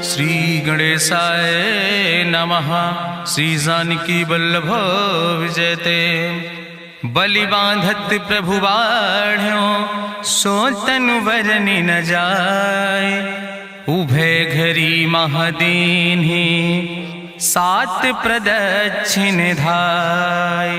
श्री गणेशाय नमः। श्री जानकी वल्लभ विजयते। बलि बांधत प्रभु बाढ़ो सो तनु वरनि न जाय। उभय घरी महादीन्हि सात प्रदक्षिण धाय।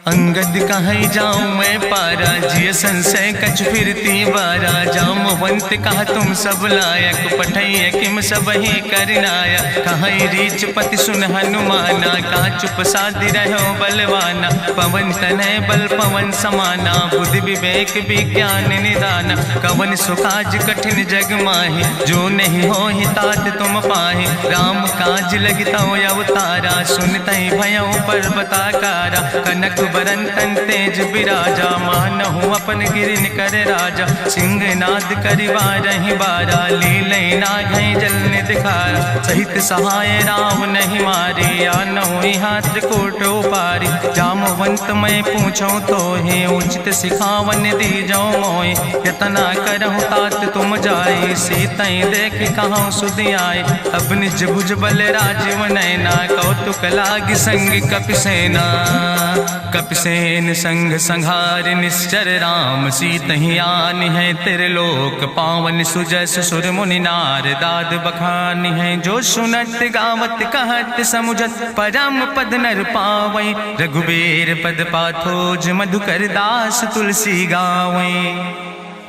अंगद कहीं जाऊं मैं पारा जिय संशय कछ फिरती बारा। जामवंत कहा तुम सब लायक पठैय किम सब ही करनाया। कहीं रीच पति सुन हनुमाना कहा चुप साधि रहो बलवाना। पवन तनय बल पवन समाना बुद्धि विवेक विज्ञान निदाना। कवन सुकाज कठिन जग माहि जो नहीं हो ही तात तुम पाहि। राम काज लगता अवतारा सुनतहि भयो पर्वताकारा। कनक बरन तन तेज बिराजा मानहु अपन गिरिन कर राजा। सिंह नाद करिवारहि बारा लीलै नाघै जल दिखारा। सहित सहाय राम नहीं मारे आनहु यहाँ त्रिकूट पारी। जामवंत मैं पूछो तो हे उचित सिखावन दी जाओ मोय। यतना करहु तात तुम जाए सीतई देख कहूँ सुधि आए। अब निज भुज बल राजीव नैना कौतुक लाग संग कपिसेना। कपिसेन संग संहार निश्चर राम सीतहि आनि है त्रिलोक पावन। सुजस सुर मुनि नार दाद बखानि है। जो सुनत गावत कहत समुझत परम पद नर पावै। रघुबीर पद पाथोज मधुकर दास तुलसी गावै।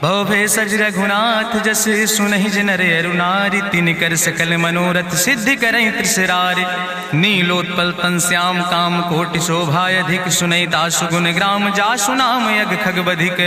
भवभय सज रघुनाथ जस सुनहि नर अरु नारी। तिनकर सकल मनोरथ सिद्धि करहि त्रिसरारि। नीलोत्पल तन श्याम काम कोटि शोभाय अधिक। सुनहि दासु गुण ग्राम जासु नाम यज्ञ खग बधिक।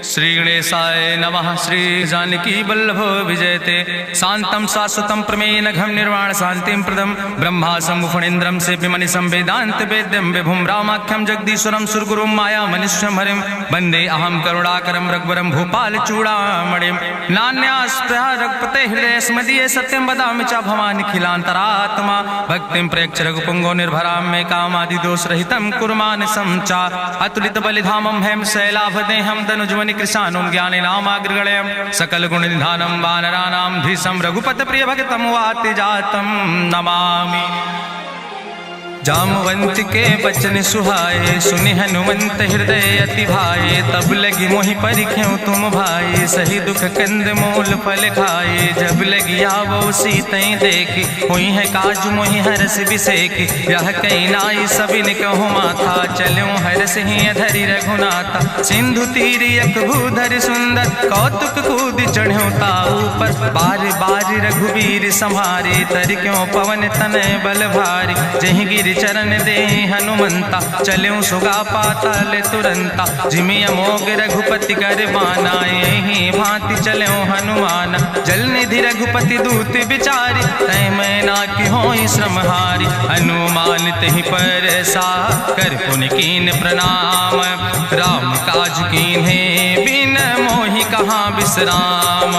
श्री गणेशाय नमः। श्री जानकी वल्लभ विजयते। शांतम शाश्वतम प्रमेय नघम निर्वाण शांतिम प्रदम। ब्रह्मा शंभु फणीन्द्रम से विमनि संवेदांत वेद्यम विभुम रामाख्यम जगदीश्वरम सुरगुरुम माया मनुष्यम हरिम। वंदे अहम करुणाकरम रघुवरम भूपाल चूड़ामणिम। नान्यास्पृहा रघुपते हृदय स्मदीय सत्यम वदामि च भवानि खिलांतरात्मा। भक्तिम प्रयच्छ रघुपुंगो निर्भराम मे कामादि दोष रहितम कुर्मान समचा। अतुलित बलिधामम हेम शैलाभदेहम तनुज्वनि कृशानुम ज्ञानि नामाग्रगण्यम। सकल गुण निधानम वानराणाम धीशम रघुपत प्रिय भक्तम वाति जातम नमामि। जामवंत के बचन सुहाए सुनि हनुमंत हृदय अति भाए। तब लगी मोहि परिख्यों तुम भाई सही दुख कंद मूल फल खाए। जब लगी आवो सीतई देखी हुई है काज मोहि हरस बिसेखी। यह कई नाई सबिन कहु माथा चलूं हरस ही धरि रघुनाथा। सिंधु तीर यक भूधर सुंदर कौतुक कूद चढ़्यो ताऊ पर। बार बार रघुबीर संहारे तर क्यों पवन तनय बल भारी। जहि गिर चरण दे हनुमंता चल्यों सुगा पाताल तुरंता। जिमि अमोघ रघुपति कर बाना यही भांति चल्यों हनुमान। जल निधि रघुपति दूत बिचारी तय मैं ना कि होई श्रमहारी। हनुमान तहि पर सा कर पुनि कीन प्रणाम। राम काज कीन्हे बिन मोहि कहाँ विश्राम।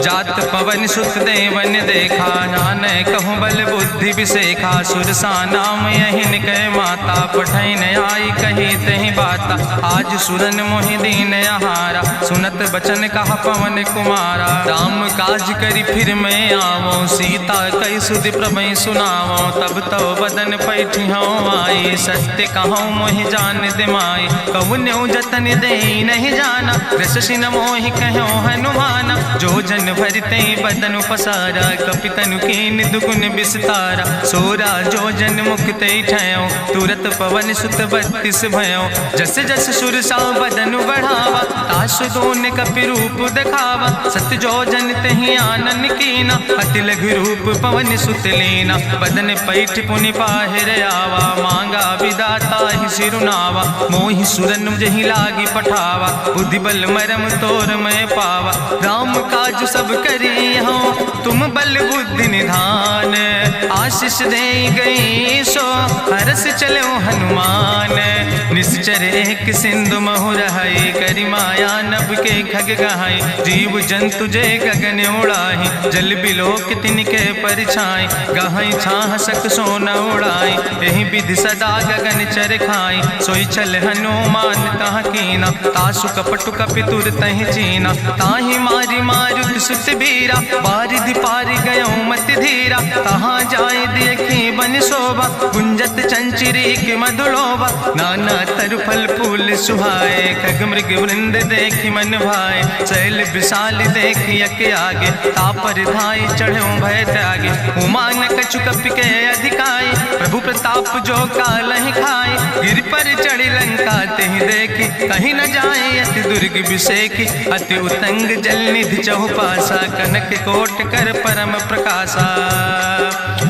जात पवन सुत देवन देखा नान कहूँ बल बुद्धि विसेखा। सुरसा नाम यहिन कह माता पठैन आई कही तहि बाता। आज सुरन मोहि दीन आहारा सुनत बचन कहा पवन कुमारा। राम काज करी फिर मैं आवो सीता कई सुधि प्रभै सुनावो। तब तो बदन पैठियो आई सत्य कहूँ मोहि जान दिमाई। कहुन्यो जतन दे नहीं जाना रससिन मोहि कहो हनुमाना। जो जन भरते बदन पसारा कपितनु कीन दुगुन विस्तारा। सोरा जो जन मुक्ते ठयो तुरत पवन सुत 32 भयो। जस जस सुरसा बदन बढ़ावा तासु दोन कपि रूप दिखावा। सत्य जो जन तहि आनन कीना अति लघु रूप पवन सुत लीना। बदन पैठ पुनि पाहिर आवा मांगा विदाता ही सिरुनावा। मोहि सुरन जहि लागी पठावा बुद्धि बल मरम तोर मैं पावा। राम काज सब करी हो तुम बल बुद्धि निधान। आशीष दे गई सो हरस चलो हनुमान। निश्चर एक सिंधु महु रहाई, करी माया नभ के खग गहाई। जीव जंतु जे गगन उड़ाही, जल बिलोक तिनके परछाई। गहाई छाह सक सोन उड़ाई, यही विधि सदा गगन चर खाई। सोई चल हनुमान तह कीना, तासु कपटु कपितुर तह चीना। ताहि मारी मारुत सुत बीरा, बारिधि पारि गयो मत धीरा। तहाँ जाय देखी बन शोभा, गुंजत चंचिरी के मधुलोभा। नाना तरु फल फूल सुहाए, खग मृग वृंद देखी मन भाए। शैल विशाल देखी यके आगे, तापर धाई चढ़ो भय त्यागे। उमान कछु कपि के अधिकाई, प्रभु प्रताप जो कालहि खाई। गिर पर चढ़ी लंका तेहि देखी, कहीं न जाए अति दुर्ग विषेखी। अति उतंग जल निधि चहुपासा, कनक कोट कर परम प्रकाशा।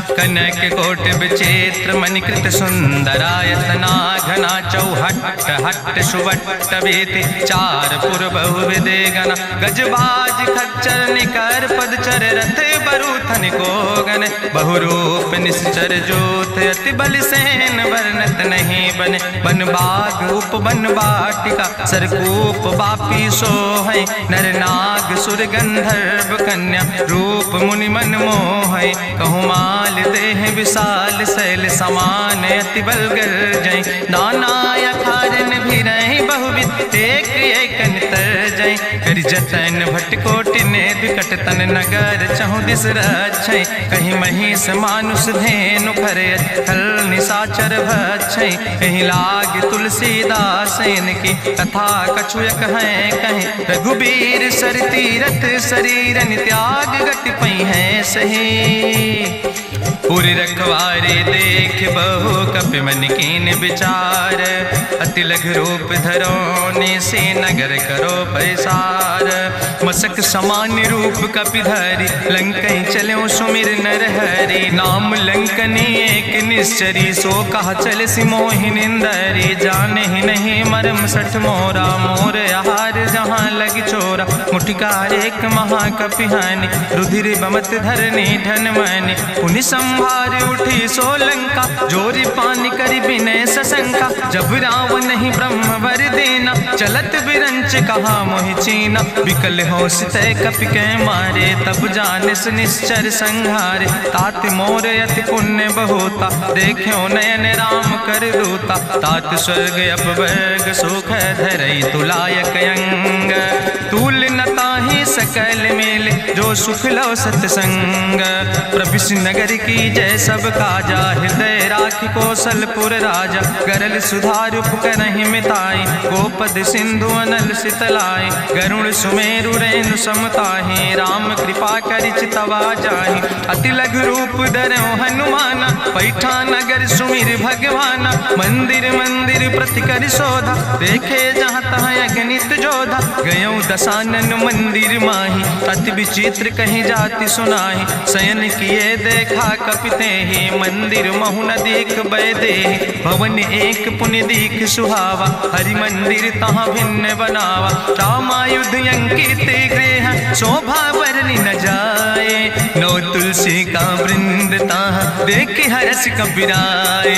कनक कोट विचित्र मणिकृत सुंदरायतना, घना चौहट्ट हट्ट सुवट्ट वेति। चार पुर बहु विदे गना, गजबाज खच्चर निकर पदचर। रथ बरूथन को गन, बहुरूप निश्चर जोत। अति बल सेन वर्णत नहीं बने, बन बाग उप बन बाटिका। सरकूप बापी सोहै, नर नाग सुर गंधर्व कन्या। रूप मुनि मन मोहै, कहूँ माल देह विशाल। शैल समान अति बल गर्जै, नाना अखारन भी रही बहुविध। एक एकन तर जै, करि जतन भटकोटि नेद। कटतन नगर चहु दिस रक्षै, कहीं महिष मानुष धेनु खरे। खल निशाचर भक्षै, कहीं लाग तुलसीदास इनकी। कथा कछुयक है कहीं, रघुबीर सर तीरथ शरीरन त्याग। गति पई है सही, पुर रखवारे देख बहु कपि मन कीन विचार। अति लघु रूप धरोने से नगर करो पैसार। मसक समान रूप कपि धरि, लंकई चलो सुमिर नर हरि। नाम लंकनी एक निश्चरी, सो कहा चल सिमोहि निंदरी। जाने ही नहीं मरम सठ मोरा, मोर आहार जहाँ लग चोरा। मुठिकार एक महाकपि हानि, रुधिर बमत धरनी धन मनि। पुनि संभार उठी सोलंका, जोरी पानी करी विनय सशंका। जब रावण ही ब्रह्म वर देना, चलत बिरंच कहा मोहि चीना। विकल होश तय कपि के मारे, तब जानिस निश्चर संहारे। तात मोर अति पुण्य बहुता, देख्यो नयन राम कर दूता। तात स्वर्ग अपवर्ग सुख धरई, तुलायक अंग। तूल न ताहि सकल मेल, जो सुख लो सत्संग। प्रभिस नगर की जय सब काजा, हृदय राखि कौशलपुर राजा। गरल सुधार उपकरहि मिताई, गोपद सिंधु अनल सितलाई। गरुड़ सुमेरु रेणु समताहि, राम कृपा करि चितवा जाहि। अति लघु रूप धरौ हनुमाना, पैठा नगर सुमिर भगवाना। मंदिर मंदिर प्रति करि शोधा, देखे जहाँ तहाँ अगणित जोधा। गयो दशानन मंदिर माही, अति विचित्र कहीं जाति सुनाही। शयन किए देखा कपि तेहि, मंदिर महु न देख बैदेहि। भवन एक पुनि दीख सुहावा, हरि मंदिर तहाँ भिन्न बनावा। रामायुध अंकित गृह, शोभा बरनी न जाए। नौ तुलसी का वृंद ताहाँ, देख हरस कपिराए।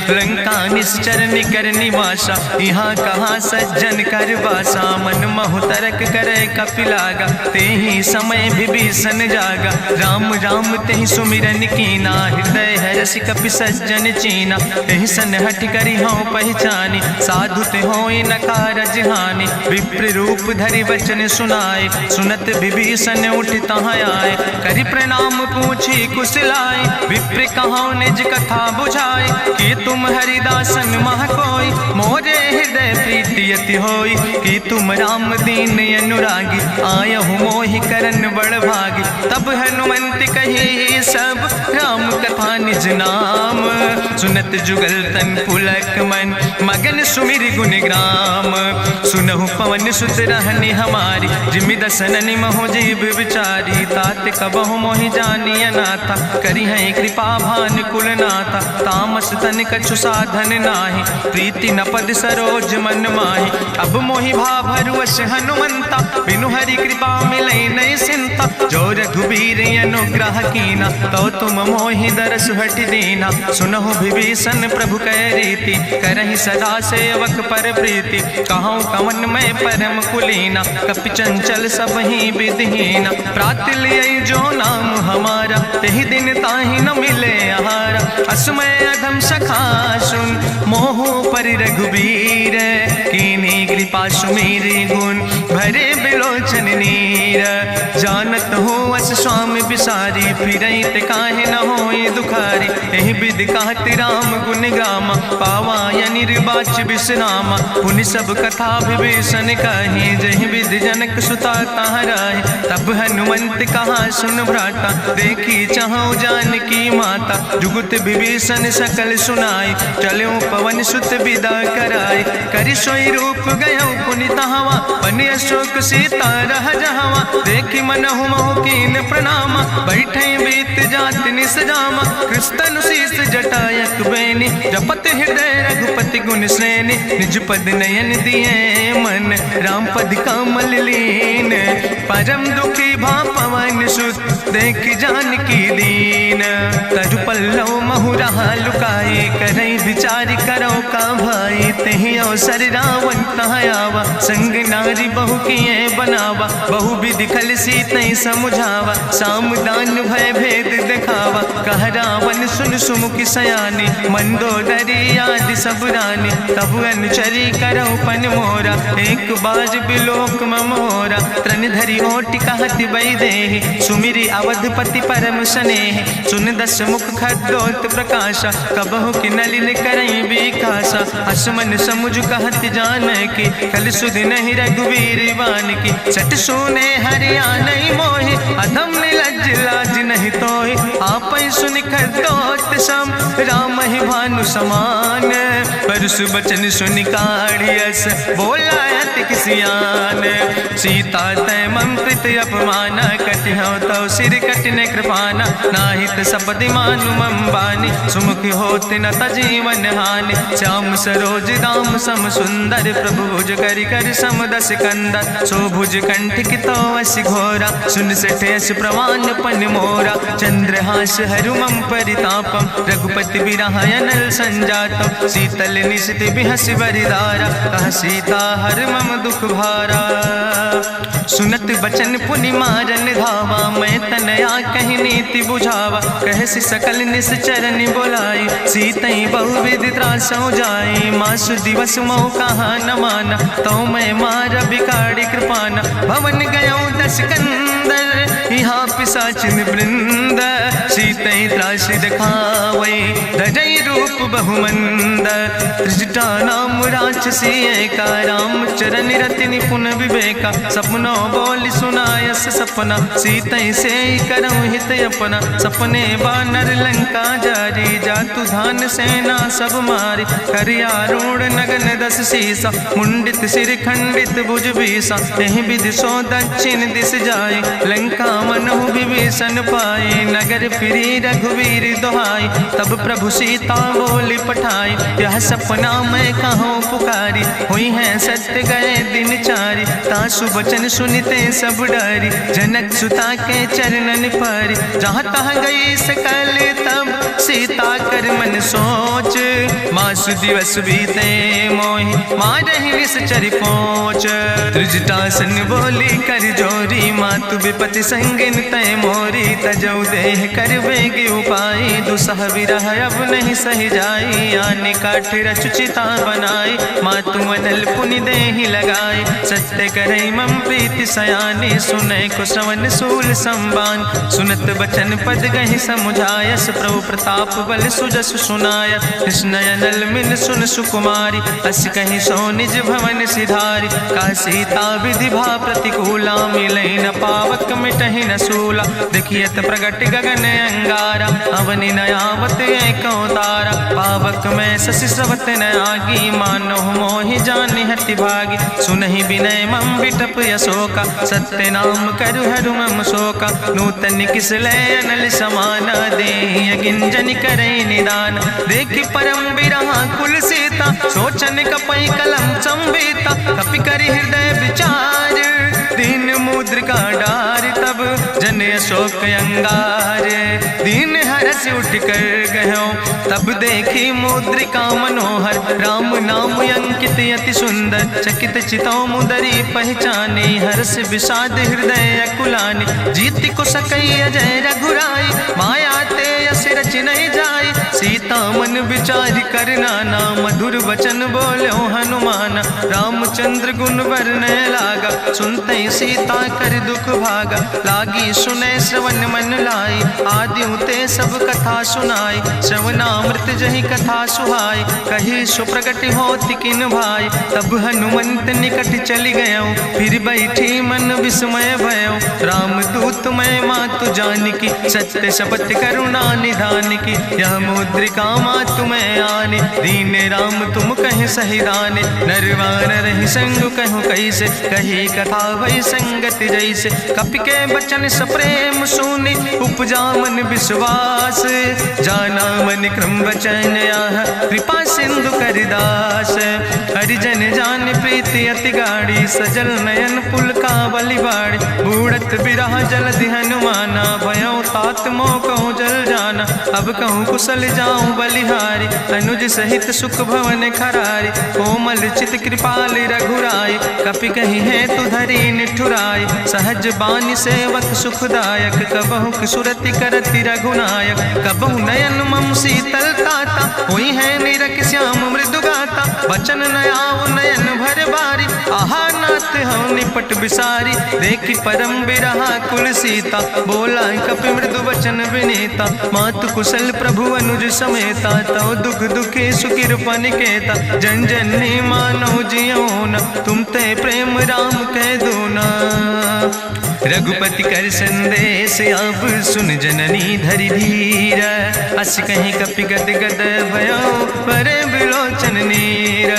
लंका निश्चर निकर निवासा, यहाँ कहाँ सज्जन कर वासा। मन महु तरक करे कपिलागा, तेहि समय विभीषण जागा। राम राम तेहि सुमिरन कीना, हृदय हरस कपि सज्जन चीना। एहि सन हठ करि हूँ पहचानी, साधु ते होई न कारज हानि। विप्र रूप धरि वचन सुनाए, सुनत विभीषण उठ तहाँ आए। करि प्रणाम पूछी कुशलाए, विप्र कहाँ निज कथा बुझाए। कि तुम हरिदासन मह कोई, मोरे हृदय प्रीति अति होई। कि तुम राम दीन अनुरागी, आयहु मोहि करन बड़ भागी। तब हनुमंत कही सब, राम कथा निज नाम। सुनत जुगल तन पुलक मन, मगन सुमिर गुण ग्राम। सुनहु पवन सुत रहनी हमारी, जिमि दसननि महो जीव विचारी। तात कबहु मोहि जानी अनाथा, करी है कृपा भान कुलनाथा। तामस तन कछु साधन नाही, प्रीति न पद सरोज मन माही। अब मोहि भाभरुवश हनुमंता, बिनु हरि कृपा मिलै नहीं सिंता। जो रघुबीर अनुग्रह कीना, तो तुम मोहि दरस सुहट दीना। सुनहु विभीषण प्रभु कै रीति, करहि सदा सेवक पर प्रीति। कहूँ कवन में परम कुलीना, कपि चंचल सब ही विधिहीना। प्रात लिय जो नाम हमारा, तेहि दिन ताहि न मिले आहारा। असमय अधम सखा सुन, मोह पर रघुबीर। कीन्ही कृपा सुमेरी गुण, भरे बिलोचन नीर। जानत हो अस स्वामी बिसारी, फिरहि ते काहे न होई दुखारी। एहि विधि कहत राम गुण गामा, पावा निर्वाच विश्रामा। पुनि सब कथा विभीषण कही, जहि विधि जनक सुता कहाँ रहे। तब हनुमंत कहा सुन भ्राता, देखी चाहूँ जानकी माता। जुगुत विभीषण सकल सुनाई, चलो पवन सुत विदा कराई। करि सोई रूप गयो पुनि तहवा, बन अशोक सीता रह जहवा। देखी मनहु मोह कीन प्रणामा, बैठे बीत जात निस जामा। कृष्ण शीस जटायक बेनी, जपत हृदय रघुपति गुण श्रेणी। निज पद नयन दिए मन, राम पद कमल लीन। परम दुखी भा पवन सुत, देख जानकी दीन। तरु पल्लव महु रहा लुकाई, करई विचार करो का भाई। तेहि अवसर रावण तहाँ आवा, संग नारी बहु किए बनावा। बहु विधि खल सीतहि समुझावा, सामदान भय भेद दिखावा। कह रावण सुन सुमुखी सयानी, मंदोदरी आदि सब रानी। तब अनुचरी करो पन मोरा, एक बाज बिलोक ममोरा। त्रन धरि ओट कहत वैदेही, सुमिरी अवधपति परम स्नेह। सुन दस मुख खद्योत प्रकाशा, कबहु कि नलिन करई बिकासा। असमन समुझ कहत जानकी, कल सुध नहीं रघुवीर बान की। सट सुने हरियाणई मोहि, अधम निलज्ज लाज नहीं तोहि। आपै सुनि खद्योत सम, राम ही भानु समान। परसु बचन सुनि काढ़ियस, बोला अति किसियान। सीता तै मम कृत अपमाना, कटिहौ तौ सिर कटिन कृपाना। नाहित सपदि मानु मम बानी, सुमुख होत न तजीवन हानि। श्याम सरोज दाम सम सुंदर, प्रभु भुज करि कर सम दस कंदर। सो भुज कंठ कितो अस घोरा, सुन सठेस प्रवान पन मोरा। चंद्रहास हरु मम परितापम, रघुपति बिरहायनल संजातम। शीतल निशित बिहस बरिदारा, कह सीता हर मम दुख भारा। सुनत बचन पुनि मारन धावा, मैं तनया कहि नीति बुझावा। कहसि सकल निश्चरन बोलाई, सीतई बहुविधि त्रासौ जाई। मासु दिवस मोह कहा न माना, तो मैं मार बिगाड़ी कृपाना। भवन गयो दस कंदर, यहाँ पिशाचिन वृंद। सीतई त्रास दिखावै, धजई रूप बहुमंद। त्रिजटा नाम राक्षसी एका, राम चरण रति निपुण विवेका। सपनो बोल सुनायस सपना, सीतई से करऊँ हित अपना। सपने बानर लंका जारी, जातु धान सेना सब मारी। करियारूढ़ नगन दस सीसा, मुंडित सिर खंडित भुज बीसा। यही विधि सो दक्षिण दिस जाए, लंका मनहु विभीषण पाए। नगर फिरी रघुवीर दुहाई, तब प्रभु सीता बोली पठाई। यह सपना मैं कहूँ पुकारी, हुई है सत्य गए दिन चारी। तासु वचन सुनते सब डरी, जनक सुता के चरणन पर। जहाँ तहाँ गई सकल तब, सीता कर मन सोच। मासु दिवस बीते मोहि, मारहि निश्चर पहुँच। त्रिजटासन बोली कर जोरी, मातु विपति संगिन तय मोरी। तजौ देह कर बेगी उपाय, दुसह विरह अब नहीं सही जाई। आने काठ रचुचिता बनाई, मातु अनल पुनि देहि लगाई। सत्य करई मम प्रीति सयानी, सुनै को श्रवण सूल संबान। सुनत बचन पद गहि समुझायस, प्रभु प्रताप बल सुजस सुनाय। कृष्णयनल मिल सुन सुकुमारी, अस कहि सो निज भवन सिधारी। का सीता विधि भा प्रतिकूला, मिलै न पावक मिटहि न सूला। देखियत प्रगट गगन अंगारा, अवनि नयावत एको तारा। पावक में शशि स्रवत न आगी, मानो मोहि जानि हति भागी। सुनहि विनय मम बिटप यशोका, सत्य नाम करु हरु मम शोका। नूतन किस लय अनल समाना, देहि अगिंजन करई निदान। देखि परम बिरहा कुल सीता, सोचन कपई कलम संवेता। कपि करि हृदय विचार, दीन मुद्रिका डार। तब जन जन अशोक अंगार। दीन हरस उठ कर गयो तब देखी मुद्रिका मनोहर। राम नाम अंकित अति सुंदर चकित चितौ मुदरी पहचाने। हर्ष विषाद हृदय अकुलानि जीत को सकई अजय रघुराई। माया ते यस रच नहीं जाई सीता मन विचार कर नाना। मधुर वचन बोलो हनुमान रामचंद्र गुण वर्णय लागा। सुनते सीता कर दुख भागा लागी सुने श्रवण मन लाई। आदि ते सब कथा सुनाई श्रवणामृत जहि कथा सुहाई। कही सुप्रगट होति किन भाई तब हनुमंत निकट चली गयो। फिर बैठी मन विस्मय भयो राम दूत मैं मातु जानकी। सत्य शपथ करुणा निधान की यह मुद्रिका मातु मैं आने। दीन राम तुम कहे सही दाने नरवान रही संग कहूँ कैसे। कही कथा भई संगति जैसे कपि के बचन सप्रेम सुनी। उपजा मन विश्वास जाना मन क्रम वचन आह। कृपा सिंधु करिदास हरिजन जान प्रीति अति गाड़ी। सजल नयन पुलकावली बाड़ी बूढ़त बिरह जलधि हनुमाना। भयो तात मोह कहूँ जल जाना अब कहूँ कुशल जाऊँ बलिहारी। अनुज सहित सुख भवन खरारी कोमल चित कृपाल रघुराई। कपि कही है तु धरी निठुराई सहज बानी सेवक सुखदायक। कबहु सुरति करति रघुनायक कबहु नयन मम शीतल ताता। हुई है निरख श्याम मृदु गाता वचन नयाव नयन भर बारी। आहा नाथ हम निपट बिसारी देखी परम बिरहा कुल सीता। बोला कपि मृदु वचन विनीता मातु कुशल प्रभु अनुज समेता। तव दुख दुखी सुखिर पनिकेता जन जननी मानो जियो न। तुम ते प्रेम राम कह दो ना। रघुपति कर संदेश अब सुन जननी धरि धीर। अस कहीं कपि गद गद भयो परे बिलोचन नीर।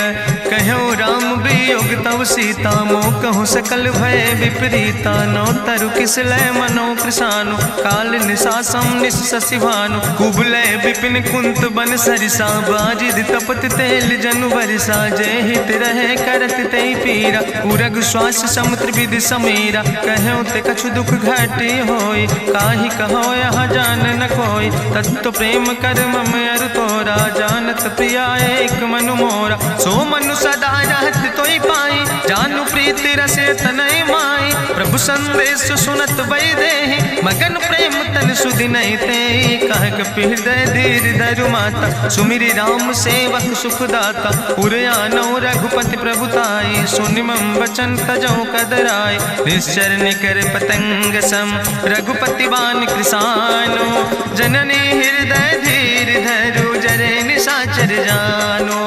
कहो राम वियोग तव सीता मोह कहूँ सकल भय विपरीता। नौ तरु किस लय मनो कृषानु काल निशासम निशि भानु। कुबलय विपिन कुंत बन सरिसा बाजिद तपत तेल जनु बरिसा। जय हित रहे करत ते पीरा उरग श्वास समुद्र विधि समीरा। कहो ते कछु दुख घटी होई काहि कहो यहाँ जान न कोई। तत्व प्रेम कर मम अरु तोरा जानत प्रिया एक मनु मोरा। सो मनु सदा रहत तोई पाई जानु प्रीति रसे तनय माई। प्रभु संदेश सुनत वै देहि मगन प्रेम तन सुधि नहीं ते। कह कपि हृदय धीर धरु माता सुमिरि राम सेवक सुखदाता। उरयानो रघुपति प्रभुताई सुनि मम वचन तजौ कदराय। निश्चर निकर पतंग सम रघुपति बान कृसानो। जननी हृदय धीर धरु जरे निशाचर जानो।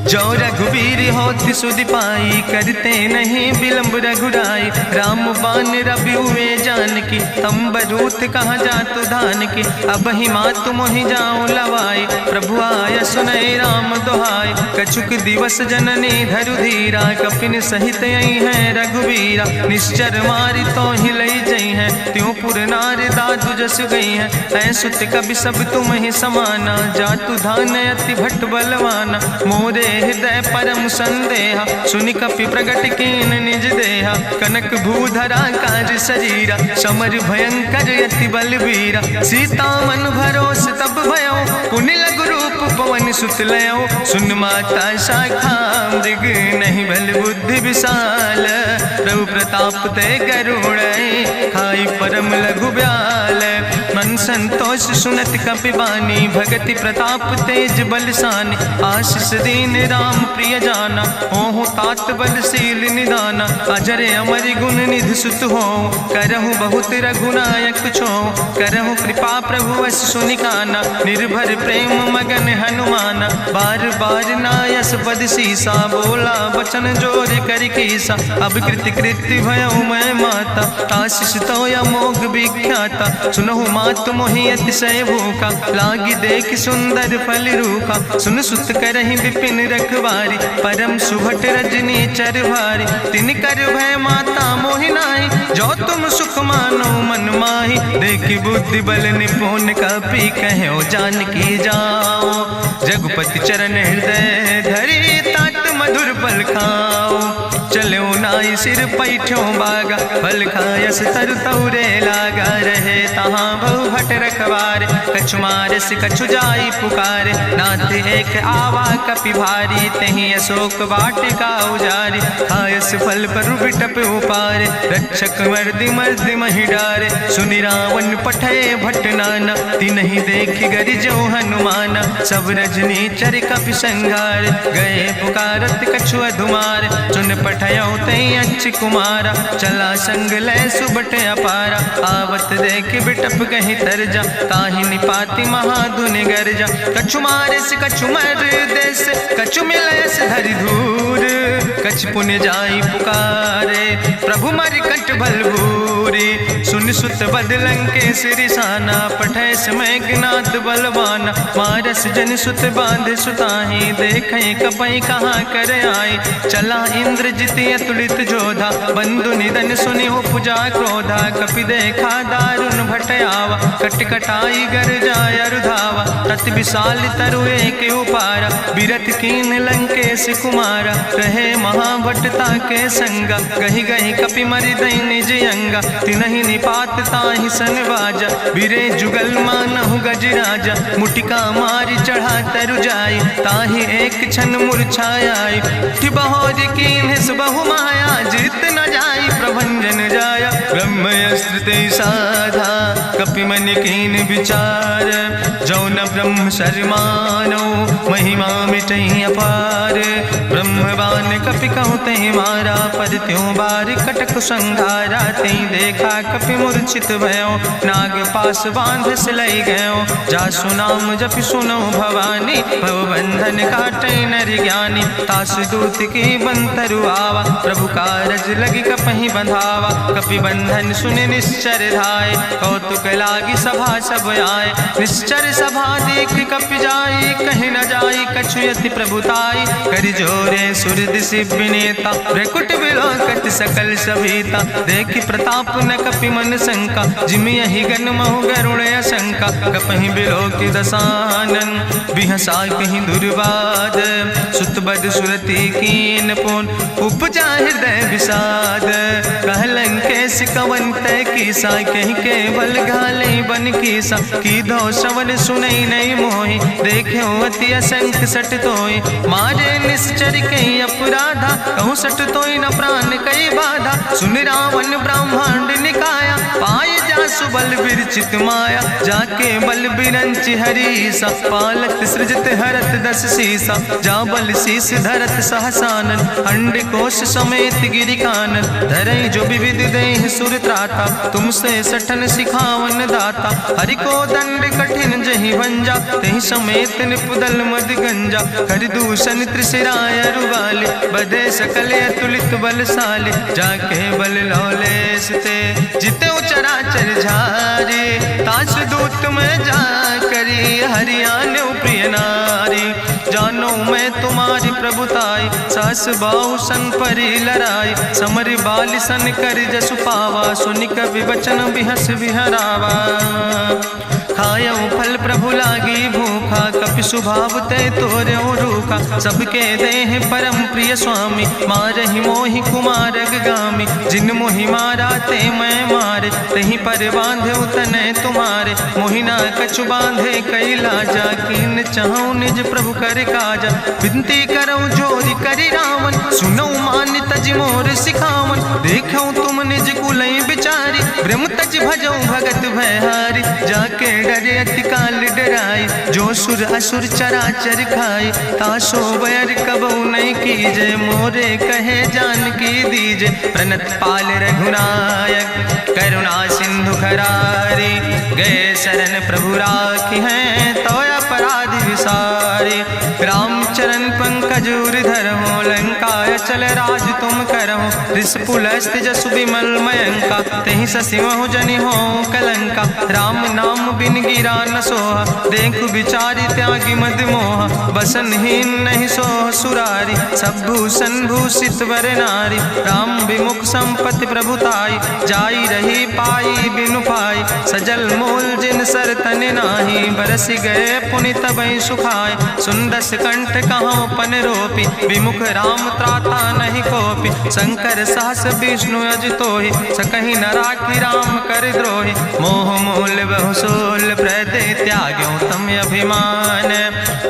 जो रघुवीर होति सुधि पाई करते नहीं विलंब रघुराई। राम बान रवि हुए जानकी तम्बरूथ कहाँ जातु धान की। अब ही मातु मोहि जाऊँ लवाई प्रभु आय सुनय राम दुहाई। कछुक दिवस जननी धरु धीरा कपिन सहित यही है रघुवीरा। निश्चर मारी तो ही लई जई है त्यों पुर नार दादु जस गई है। ऐसुत कभी सब तुम ही समाना जातु धान अति भट्ट बलवाना। मोरे हृदय परम संदेहा सुनि कपि प्रगट कीन निज देहा। कनक भूधरा काज शरीरा समर भयंकर यति बलवीरा। सीता मन भरोस तब भयो पुनि लघु रूप पवन सुत लयो। सुन माता शाखा मृग नहीं बल बुद्धि विशाल। प्रभु प्रताप ते गरुड़ खाई परम लघु ब्याल। मन संतोष सुनत कपि बानी भगति प्रताप तेज बलसानी। आशीष दीन राम प्रिय जाना ओहु तात बलशील निदाना। अजर अमर गुण निधि सुत हो करहु बहुत रघुनायक छो। करहु कृपा प्रभु अस सुनिकाना निर्भर प्रेम मगन हनुमाना। बार बार नायस पद सीसा बोला बचन जोर कर कीसा। अब कृति कृति भयो मैं माता आशीष तो अमोघ विख्याता। सुनहु मातु मोहि अतिशय भूखा लागी देख सुंदर फल रूखा। सुन सुत करहि विपिन रखवारी परम सुभट रजनी चर भारी। तिन कर भय माता मोहि नाहि जो तुम सुख मानो मन माहि। देखि बुद्धि बल निपुण कपि कहो जानकी जाओ। रघुपति चरण हृदय धरि तात मधुर फल खाओ। चलो नाई सिर पैठो बागा, फल खायस तरु तौरे लागा। रहे तहाँ बहु भट रखवारे, कछु मारस कछु जाई पुकारे। नाथ एक आवा कपि भारी, तहीं अशोक वाटिका उजारी। खायस फल पर बिटप उपारे, रक्षक मर्दि मर्दि महि डारे। सुनि रावण पठे भट नाना, तिन्हि देखि गरिजो हनुमाना। सब रजनी चर कपि संघार, गए पुकारत कछु अधुमार। चुन पठयो तई अच्छ कुमारा, चला संग लै सुबट अपारा। आवत देख बिटप कहीं तरजा, ताहि निपाति महाधुनि गर्जा। कछु मारिस कछु मर देस, कछु मिलयस धरि धूर। कछ पुण्य जाई पुकारे, प्रभु मरि कंठ भल भूरी। सुन सुत बद लंकेश रिसाना, पठै समय ज्ञात बलवाना। मारस जन सुत बांध सुताहि, देखे कपई कहाँ कर आए। चला इंद्रजित अतुलित जोधा, बंधु निधन सुनि उपजा क्रोधा। कपि देखा दारुण भट आवा, कट कटाई गर जाय रुधावा। तत विशाल तरु एक उपारा, बिरत कीन लंकेश कुमारा। रहे महाभटता के संगा, गहि गहि कपि मरि दई निज अंगा। तिन्हि निपात ताहि सन बाजा, बिरे जुगल मानहु गजराजा। मुटिका मारि चढ़ा तरु जाई, ताहि एक क्षण मूर्छाई। बहोज कीन्ह बहु माया, जीत न जाई प्रभंजन जाया। ब्रह्मयस्त्र ते साधा, कपि मन कीन विचार। जौन ब्रह्म शर्मानो, महिमा मिटई अपार। ब्रह्मवान कपि कहु तहि मारा, पर त्यों बार कटक संघारा। तई देखा कपि मूर्छित भयो, नाग पास बांध सिलई गयो। जासु नाम जपि सुनो भवानी, भव बंधन काटई नर ज्ञानी। तास दूत की बंतरु आवा, प्रभु कारज लगी कपहि बंधावा। कपि बंधन सुनि निश्चर धाय, कौतुक लागी सभा सब आए। निश्चर सभा देख कपि जाई, कहीं न जाई कछु यति प्रभुताई। कर जोरे सुर दिशि विनेता, भ्रकुट विलोकत सकल सभीता। देखि प्रताप न कपि मन शंका, जिमि यहि गन महु गरुण शंका। कपहि बिलोकि दसानन, बिहसा कहीं दुर्वाद। सुत बद सुरति कीन पुन, उपजा हृदय विषाद। कह लंकेश कवन तय कीसा, कहीं केवल घाले बन कीसा। की दो श्रवण सुनई नहीं मोहि, देख्यो अति असंख सट तोय। मारे निश्चर कहीं अपराधा, कहूँ सट तोय न प्राण कई बाधा। सुन रावण ब्रह्मांड निकाया, पाय जासु बल विरचित माया। जाके बल बिरंच हरीसा, पालत सृजत हरत दस सीसा। जा बल शीस धरत सहसानन, अंड कोश समेत गिरि कानन। धरई जो विविध देह सुर त्राता, तुमसे सठन सिखावन दाता। हरि को दंड कठिन जहि भंजा, तहि समेत निपुदल मद गंजा। कर दूषण त्रिशिराय रुगाले, बधे सकल अतुलित बलशाले। जाके बल लौलेस ते, जिते चराचर झारे। तास दूत में जा करी, हरियाण प्रिय नारी। जानो मैं तुम्हारी प्रभुताई, सास बाहु सन परी लड़ाई। समर बाल सन कर जसु पावा, सुनि कवि वचन बिहस बिहरावा। खायौ फल प्रभु लागी भूखा, कपि स्वभाव ते तोर्यो रूखा। सबके देह परम प्रिय स्वामी, मारहि मोहि कुमारग गामी। जिन मोहि मारा ते मैं मारे, तहीं पर बांधे तने तुम्हारे। मोहिना कछु बांधे कई लाजा, कीन चाहूं निज प्रभु कर काजा। विनती करऊं जोरि करि रावण, सुनऊ मान तज मोर सिखावन। देखऊं तुम निज कुलई बिचारी, ब्रह्म तज भजऊं भगत भयहारी। जाके डरे अति काल डराई, जो सुर असुर चराचर खाई। तासो बैर कबऊ नहीं कीजे, मोरे कहे जान की दीजे। प्रणत पाल रघुनायक, करुणा सिंधु खरारी। गए शरण प्रभु राखी हैं, तो अपराध विसारी। रामचरण पंकज उर धरहु, लंकाय चल राज तुम करहु। रिसपुलस्त जसु विमल मयंका, तहि ससिमहु जनि हो कलंका। राम नाम बिन गिरा न सोहा, देखु बिचारी त्यागी मद मोहा। बसनहीन नहीं सोह सुरारी, सब भूषण भूषित वर नारी। राम विमुख संपत्ति प्रभुताई, जाई रही पाई बिनु पाई। सजल मोल जिन सर तन नाही, बरस गए पुनि तबहि सुखाए। सुंदस कंठ कहाँ पन रोपी, विमुख राम त्राता नहीं कोपी। शंकर सहस विष्णु अज तोहि, सकहि न राखी राम कर द्रोहि। मोह मूल बहु सोल प्रदे, त्याग्यो तम अभिमान।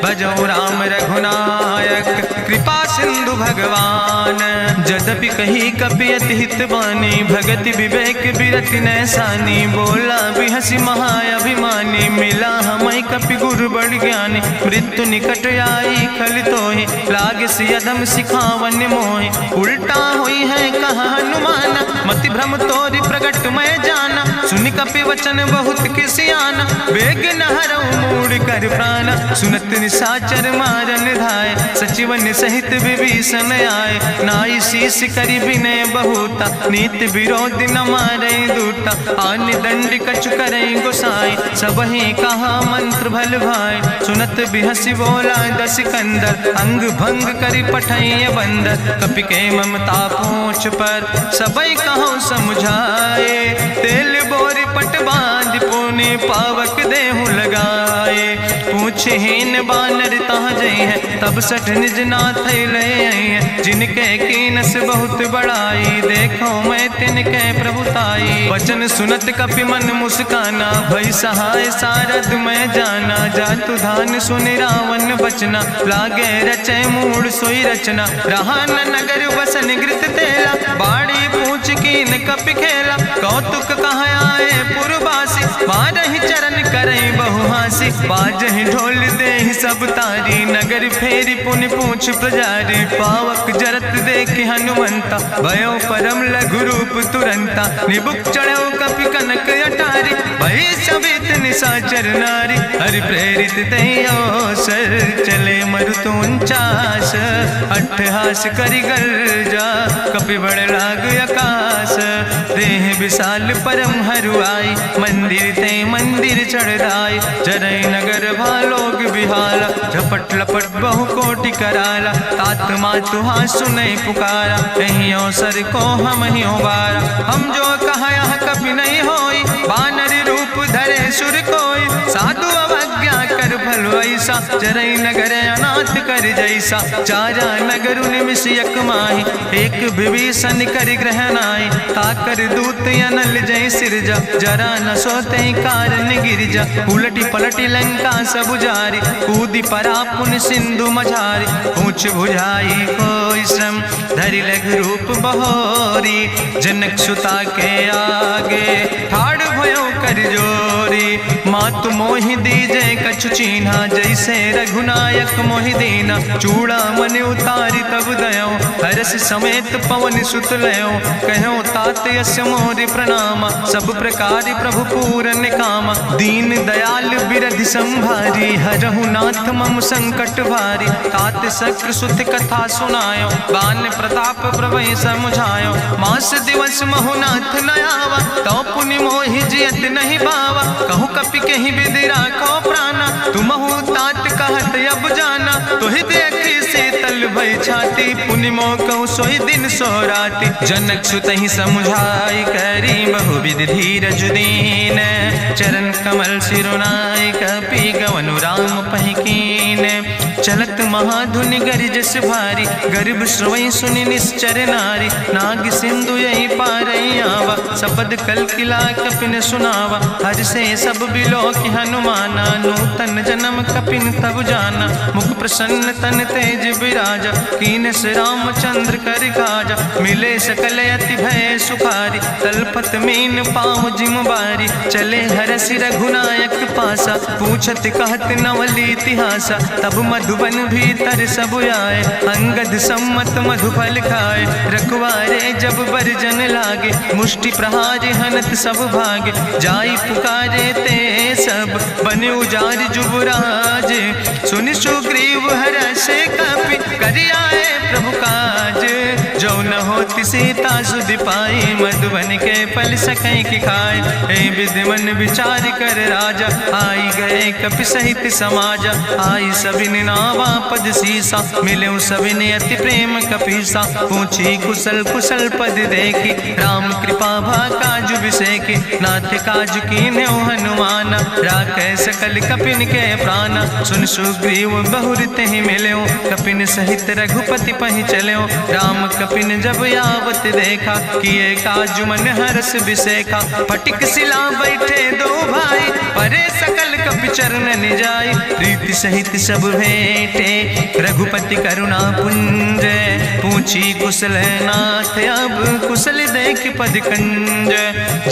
भजो राम रघुनायक, कृपा सिंधु भगवान। यद्यपि कही कपि अति हित बानी, भगति विवेक बिरति नैसानी। बोला बिहसी महाअभिमानी, मिला हमै कपि गुरु बड़ ज्ञानी। मृत्यु निकट आई खल तोहि, लागे सियदम सिखावन मोहि। उल्टा हुई है कहा हनुमाना, मति भ्रम तोरि प्रगट मैं जाना। सुनि कपि वचन बहुत किसियाना, बेग न हरऊ मूढ़ कर प्राण। सुनत निशाचर मारन धाय, सचिवन सहित विभीषण आए। नाई शीस करि विनय बहुता, नीति विरोध न मारै दूता। आन दंड कछु करै गोसाई, सबहि कहा मंत्र भल भाई। सुनत बिहसी बोला दस कंदर, अंग भंग करि पठैय बंदर। कपि के ममता पूछ पर, सबई कहो समुझाए। तेल बोरी पट बांध पुनि, पावक देहु लगाए। पूछहीन बानर तहाँ जई है, तब सठ निज नाथ ले आई है। जिनके कीनस बहुत बड़ाई, देखो मैं तिनके प्रभुताई। वचन सुनत कपि मन मुस्काना, भई सहाय सारद मैं जाना। जातु धान सुनि रावण बचना, लागे रचै मूढ़ सोई रचना। रहा न नगर बसन घृत तेला, बाड़ी पूछ कीन कपि खेला। कौतुक कहाँ आए पुरवासी, मारहि चरण करई बहु हासी। बाजहि ढोल देहि सब तारी, नगर फेरी पुनि पूछ प्रजारी। पावक जरत देख हनुमंता, भयो परम लघु रूप तुरंता। निबुक चढ़ो कपि कनक अटारी, भई सवित निशाचर नारी। हरि प्रेरित तहि अवसर, चले मरुत 49। अट्ठहास करि गर्जा, कपि बड़ लाग आकाश। देह विशाल परम हरुआई, मंदिर ते मंदिर चढ़ाई। जरई नगर भालोग बिहाला, झपट लपट बहु कोटि कराला। तात मातु हाँ सुनै पुकारा, एहि अवसर को हम ही उबारा। हम जो कहा यहाँ कभी नहीं होई, बानर रूप धरे सुर कोई। साधु अवज्ञा कर फल ऐसा, जरई नगर अनाथ कर जैसा। चारा नगर निमिष यक माही, एक विभीषण कर ग्रह नाई। ताकर दूत अनल जय सिरजा, जरा न सोते कारण गिरजा। उलटी पलटी लंका सब जारी, कूदी परा पुन सिंधु मझारी। पूछ बुझाई कोई श्रम, धरि लघु रूप बहोरी। जनक सुता के आगे, ठाड़ भयो कर जोरी। मातु मोहि दीजे कछु चीन्हा, जैसे रघुनायक मोहि दीना। चूड़ा मन उतारी तब दयो, हरस समेत पवन सुत लयो। कहो तात यस्य मोरि प्रणामा, सब प्रकार प्रभु पूरन कामा। दीन दयाल बिरधि संभारी, हरहु नाथ मम संकट भारी। तात शक्र सुत कथा सुनायो, बान प्रताप प्रभय समुझायो। मास दिवस महुनाथ न आवा, तो पुनि मोहि जियत नहीं पावा। कहु कपि कहीं विधि राखो प्राणा, तुमहु तात कहत अब जाना। तुहि देखी शीतल भई छाती, पुनि मोह कहु सोई दिन सो राति। जनक सुतहि समुझाई, करी बहुविधि धीरज दीन। चरण कमल सिरुनाई, कपि गवनु राम पहि कीन। चलत महाधुनि गरिजस भारी, गर्भ श्रवई सुनि निश्चर नारी। नाग सिंधु यही पारई आवा, सपद कल किला कपिन सुनावा। हर से सब बिलो कि हनुमाना, नूतन जन्म कपिन तब जाना। मुख प्रसन्न तन तेज विराजा, कीनस रामचंद्र कर काजा। मिले सकल अति भय सुखारी, तलपत मीन पाँव जिम बारी। चले हरस रघुनायक पासा, पूछत कहत नवल इतिहासा। तब मधुबन भीतर सब आए, अंगद सम्मत मधुफल खाए। रखवारे जब बरजन लागे, मुष्टि प्रहार हनत सब भागे। जाई पुकारे ते सब, बने उजार जुबराज। सुनि सुग्रीव अब हरस कपि करियाए प्रभु काज। जो न होती सीता सुध पाई मधुबन के फल सकै की खाए। हे विधि मन विचार कर राजा आई गए कपि सहित समाज। आई सबिन नावा पद सीसा मिले सबिन अति प्रेम कपीसा। पूछी कुशल कुशल पद देखी राम कृपा भा काजु विषेकी। नाथ काजु कीन्यो हनुमान राखे सकल कपिन के प्राण। सुन सुग्रीव बहुर तेहि मिल्यो कपिन सहित रघुपति पहि चल्यो। राम कपिन जब आवत देखा किए काजु मन हरस विसेखा। फटिक सिला बैठे दो भाई परे सकल कपि चरण जाय। प्रीति सहित सब भेंटे रघुपति करुणा पुंज। पूछी कुशल नाथ अब कुशल देख पद कंज।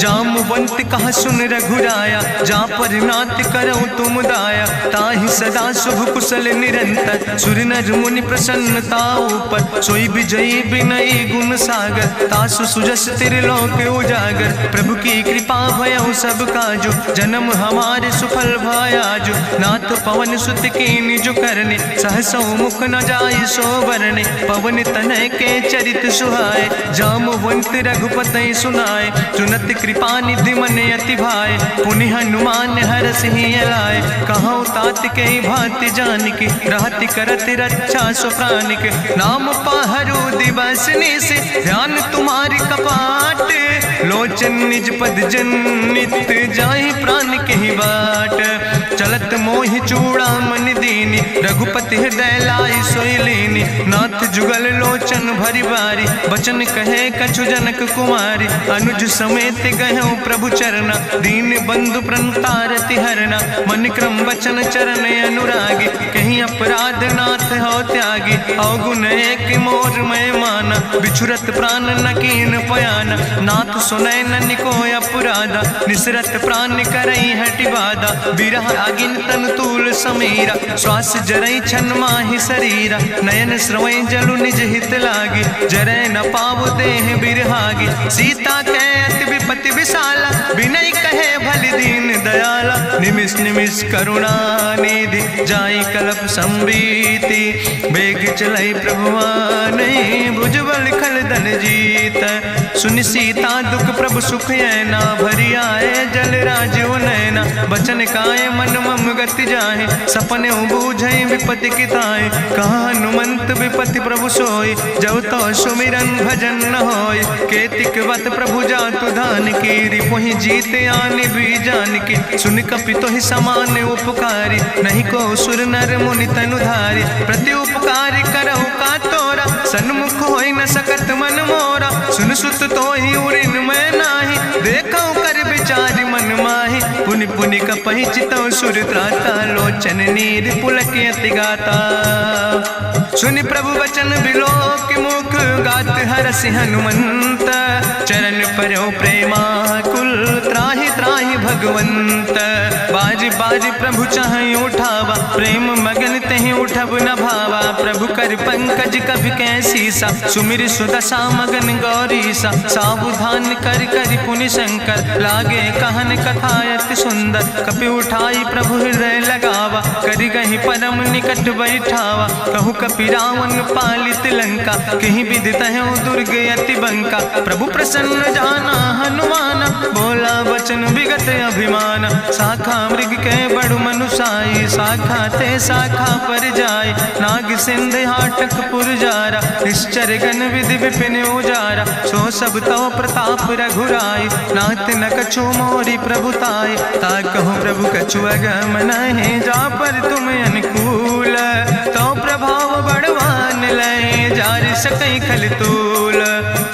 जामवंत कहा सुन रघुराया जा पर नाथ करो तुम दाया। ताहि सदा शुभ कुशल निरंतर सुर नर मुनि प्रसन्नता ऊपर। सोई विजयी विनयी गुण सागर तासु सुजस त्रिलोक उजागर। प्रभु की कृपा भयउ सब काजु जन्म हमारे सुफल भयाजु। नाथ पवन सुत की निज करने सहसो मुख न जाय सो वरने। पवन तनय के चरित सुहाए जामवंत रघुपति सुनाए। चुनत कृपा निधि मन अति भाए पुनि हनुमान हरस ही लाए। कहूँ तात के भांति जानकी रहति करत रक्षा सो प्राणिक। नाम पाहरु दिवस निशि ध्यान तुम्हारी कपाट। लोचन निज पद जनित जाहि प्राण के ही बाट। चलत मोहि चूड़ामन दीनी रघुपति हृदय लाई सोई लीनी। नाथ जुगल लोचन भरि बारी बचन कहे कछु जनक कुमारी। अनुज समेत गहु प्रभु चरना दीन बंधु प्रणतारति हरना। मन क्रम वचन चरण अनुरागी कहीं अपराध नाथ हो त्यागी। अवगुण एक मोर मैं माना बिछुरत प्राण न कीन पयाना। नाथ सुनय नन को अपराधा निसरत प्राण करई हटि बाधा। बिरह अगिन तन तूल समीरा श्वास जरई छन माहि शरीरा। नयन श्रवै जलु निज हित लागी जरय न पाव देह बिरहागी। सीता के अति विपति विशाला विनय कहे भलि दीन दयाला। निमिष निमिष करुणा निधि जाई कलप संबीति। बेग चलई प्रभुआन भुजबल खल धन जीत। सुन सीता दुख प्रभु सुख ऐना भरी आए जल राजो नैना। बचन काए मन मम गति जाहे सपने बूझे विपति किताए। कहा हनुमंत विपति प्रभु सोई जब तो सुमिरन भजन न होय। केतिक वत प्रभु जातु धान की रिपुहि जीत आने भी जान की। सुन कपि तो ही समान उपकारी नहीं को सुर नर मुनि तनुधारी। प्रति उपकारी करहु का तोरा सन्मुख होई न सकत मन मोरा। सुन सुत तो ही उरिन मैं नाही देखो कर विचार मन माही। पुनि पुनि कपहि चितौ सुर त्राता लोचन नीर पुलक अति गाता। सुनि प्रभु वचन बिलोक मुख गात हरसि हनुमंत। चरण पर्यो प्रेमाकुल त्राहि त्राहि भगवंत। बाज बाज प्रभु चाहि उठावा प्रेम मगन तेहि उठब न भावा। प्रभु कर पंकज कभि कैसीसा सुमिर सुदशा मगन गौरीसा। सावधान कर कर पुनि शंकर लागे कहन कथा अति सुंदर। कपि उठाई प्रभु हृदय लगावा करि गहि परम निकट बैठावा। कहु कपि रावण पालित लंका कहीं विदित है दुर्ग अति बंका। प्रभु प्रसन्न जाना हनुमाना बोला वचन विगत अभिमान। शाखा मृग के बड़ु मनुषाई शाखा ते शाखा पर जाय। नाग सिंध हाटक पुर जारा निश्चर गण विधि विपिन उजारा। सो सब तो प्रताप रघुराई नाथ न कछु मोरी प्रभुताई। ता कहूँ प्रभु कछु अगम नहीं जा पर तुम अनुकूल। तो प्रभाव बड़वान लय जार सकई खल तूल।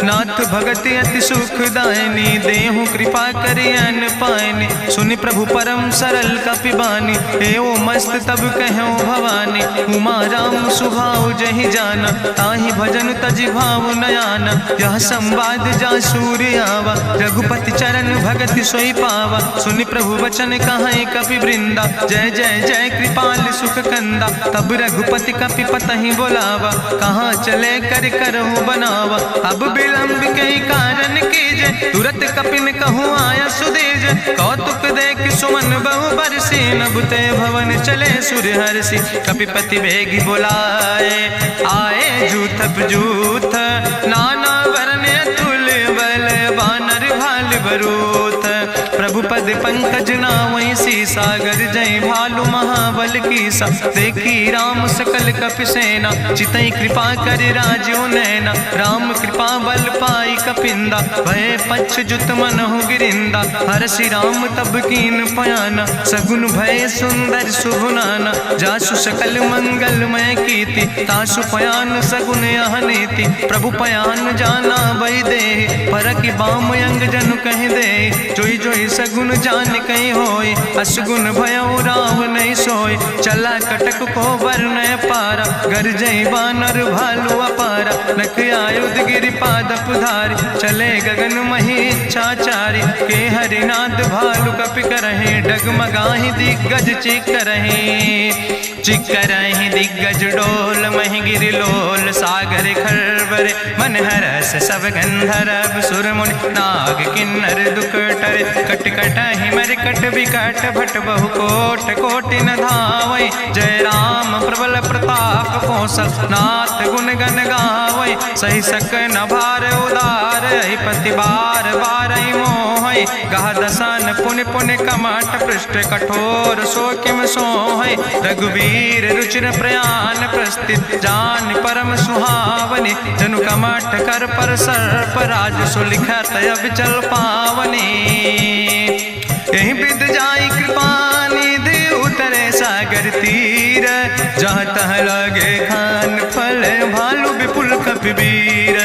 नाथ भगति अति सुखदायनी देहु कृपा करि अन पायनी। सुनि प्रभु परम सरल कपि बानी एवं मस्त तब कहूँ भवानी। उमा राम सुभाव जहि जाना ताहि भजन तजि भाव नयाना। यह संवाद जा सूर्य आवा रघुपति चरण भगति सोई पावा। सुनि प्रभु वचन कहाई कपि वृंदा जय जय जय कृपाल सुख कंदा। तब रघुपति कपि पतहि बोलावा कहाँ चले लेकर करहु बनावा। अब विलंब के कारण कीजे तुरत कपिन कहूँ आया सुदेज। कौतुक देख सुमन बहु बरसी नभते भवन चले सूर्य हर्षि। कपिपति वेगी बुलाए आए जूथप जूथ नाना वर्ण अतुल्य बल बानर भाल बरूथ। प्रभु पद पंकज नावै सी सागर जय भालु महाबल की सा। देखी राम सकल कपि सेना चितई कृपा कर राजो नैना। राम कृपा बल पाई कपिंदा भय पक्ष जुत मनहु गिरिंदा। हरसि राम तब कीन पयाना सगुन भय सुंदर शुभनाना। जासु सकल मंगलमय कीति तासु पयान सगुन यह नीति। प्रभु पयान जाना भई दे परकि बाम अंग जनु कह दे। जोई जोई सगुन जान कहीं होय असगुन भयो राव नहीं सोय। चला कटक को वर्ण पारा गरजई बानर भालू अपारा। नख आयुध गिरि पादप धारी चले गगन मही इच्छाचारी। के हरिनाद भालू कपि करहि डगमगाहि दिग्गज चिकरहि दिग्गज डोल महि गिरि लोल। सागर खरबर मन हरस सब गंधर्व सुर मुनि नाग किन्नर दुख टरे। कट कटहि मरकट विकट भट बहु कोट कोटि न धावै। जय राम प्रबल प्रताप कौशल नाथ गुण गण गावै। सही सक न भार उदार पति बार बार मोहै। गह दसन पुनि पुनि कमठ पृष्ठ कठोर सो किम सोहै। रघुवीर रुचिर प्रयाण प्रस्थित जान परम सुहावनी। जनु कमठ कर पर सर्प राज सुलिखत अविचल पावनी। यही विद जाई कृपा निधि उतरे सागर तीर। जहाँ तह लगे खान फल भालू विपुल कपिवीर।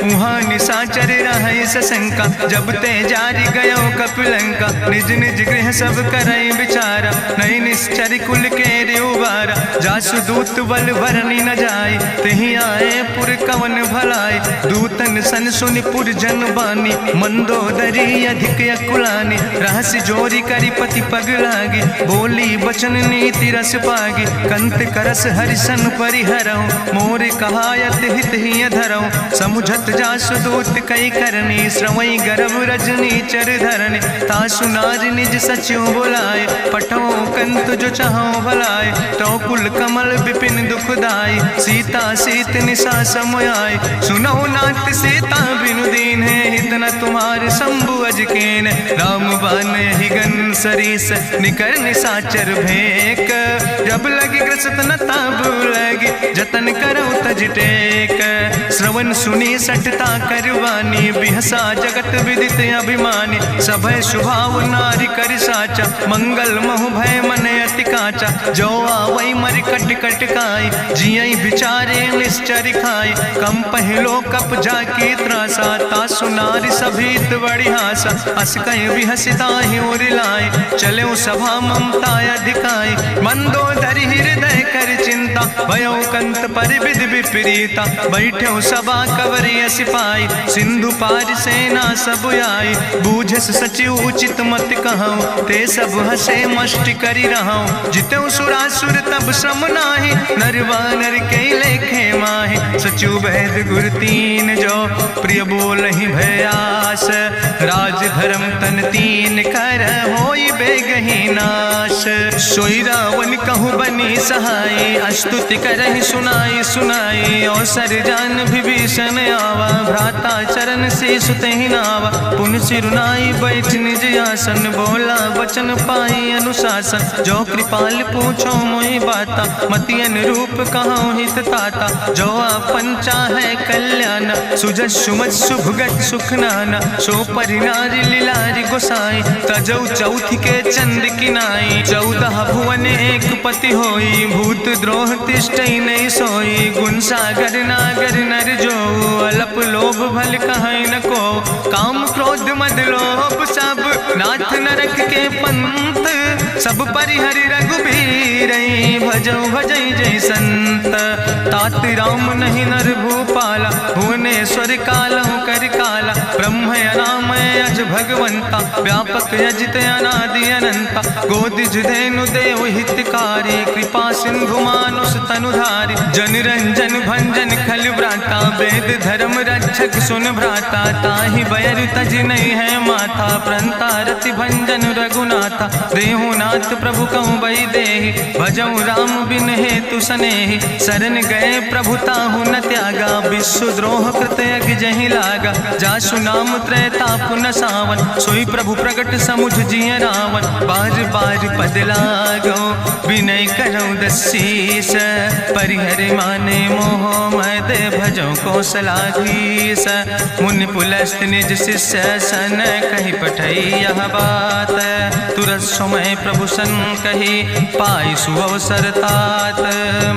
उहाँ निशाचर रहे सशंका जब ते जारी गयो कपिलंका। निज निज गृह सब करई विचारा नहीं निश्चर कुल के रे उबारा। जासु दूत बल भरनी न जाय तेहि आए पुर कवन भलाई। दूतन सन सुनि पुर जन बानी मंदोदरी अधिक अकुलानी। रहस्य जोरी करी पति पग लागी बोली बचन नीति रस पागी। कंत करस हरिसन परिहरऊँ मोर कहायत हित ही धरऊँ। समुझत जासु दूत कई करनी श्रवई गर्भ रजनी चर धरनी। तासु नार निज सचिव बुलाए पठो कंत जो चाहो भलाए। तो कुल कमल विपिन दुखदाई सीता सीत निशा समयाय। सुनो नाथ सीता बिनु दीन है हित न तुम्हार शंभु अजकेन। राम बान ही गन सरीस निकर निशाचर भेक। जब लगी ग्रसत न ताब लगी जतन करो तज टेक। श्रवण सुनी सटता करवानी बिहसा जगत विदित अभिमानी। सभय स्वभाव नारी कर साचा मंगल महु भय मन अति काचा। जो आवै मर कट कट खाई जियई बिचारे निश्चर खाई। कम पहलो कप जाकी त्रासा तासु नारी सभीत बड़ी हासा। अस कहीं बिहसिता ही उरिलाए चले सभा ममता अधिकाई। मंदोदरी हृदय कर चिंता भयो कंत पर विधि विपरीता। बैठो सभा कवरिय सिपाही सिंधु पार सेना सब आई। बूझस सचिव उचित मत कहूँ ते सब हसे मष्टि करी रहूँ। जितऊ सुरासुर तब श्रम नाही नर वानर के लेखे माहि। सचिव वैद गुर तीन जो प्रिय बोल ही भयास। राज धर्म तन तीन कर होई बेगही नाश। सोई रावण कहूँ बनी सहाय अस्तुति करहि सुनाई सुनाई। अवसर जान विभीषण आवा भ्राता चरण से सुतहि नावा। पुन सिरुनाई बैठ निज आसन बोला वचन पाई अनुशासन। जो कृपाल पूछो मोहि बाता मति अनुरूप कहूँ हित ताता। जो आपन चाहे कल्याण सुजस सुमत सुभगत सुख नाना। सो परिनारी लीलारी गोसाई तजौ चौथ के चंद किनाई। 14 भुवन एक पति होई भूत द्रोह तिष्ठई नहीं सोई। गुण सागर नागर नर जो अलप लोभ भल कहीं न को। काम क्रोध मद लोभ सब नाथ नरक के पंथ। सब परिहरि रघुबीर भजौ भजई जय संत। तात राम नहीं नर भूपाला भुवनेश्वर कालहु कर काला। ब्रह्म अनामय अज भगवंता व्यापक अजित अनादि अनंता। जनता गोद जुधेनु देव हितकारी कृपा सिंधु मानुष तनुधारी जन रंजन भंजन खल व्राता वेद धर्म रक्षक सुन भ्राता ताहि बयर तज नहीं है माथा प्रंता रति भंजन रघुनाथा देहुनाथ प्रभु कहूँ बई देहि भजऊ राम बिन हेतु सनेहि शरण गए प्रभु ताहु न त्यागा विश्व द्रोह कृत यज्ञ जहि लागा जासु नाम त्रैताप न सावन सोई प्रभु प्रगट समुझ जिय रावण बार बार पद लागो विनय करऊँ दसीस परिहर माने मोह मद भजो कौशलाधीश मुनि पुलस्त निज शिष्य सन कही पठई यह बात तुरत समय प्रभु सन कही पाई सुअवसर तात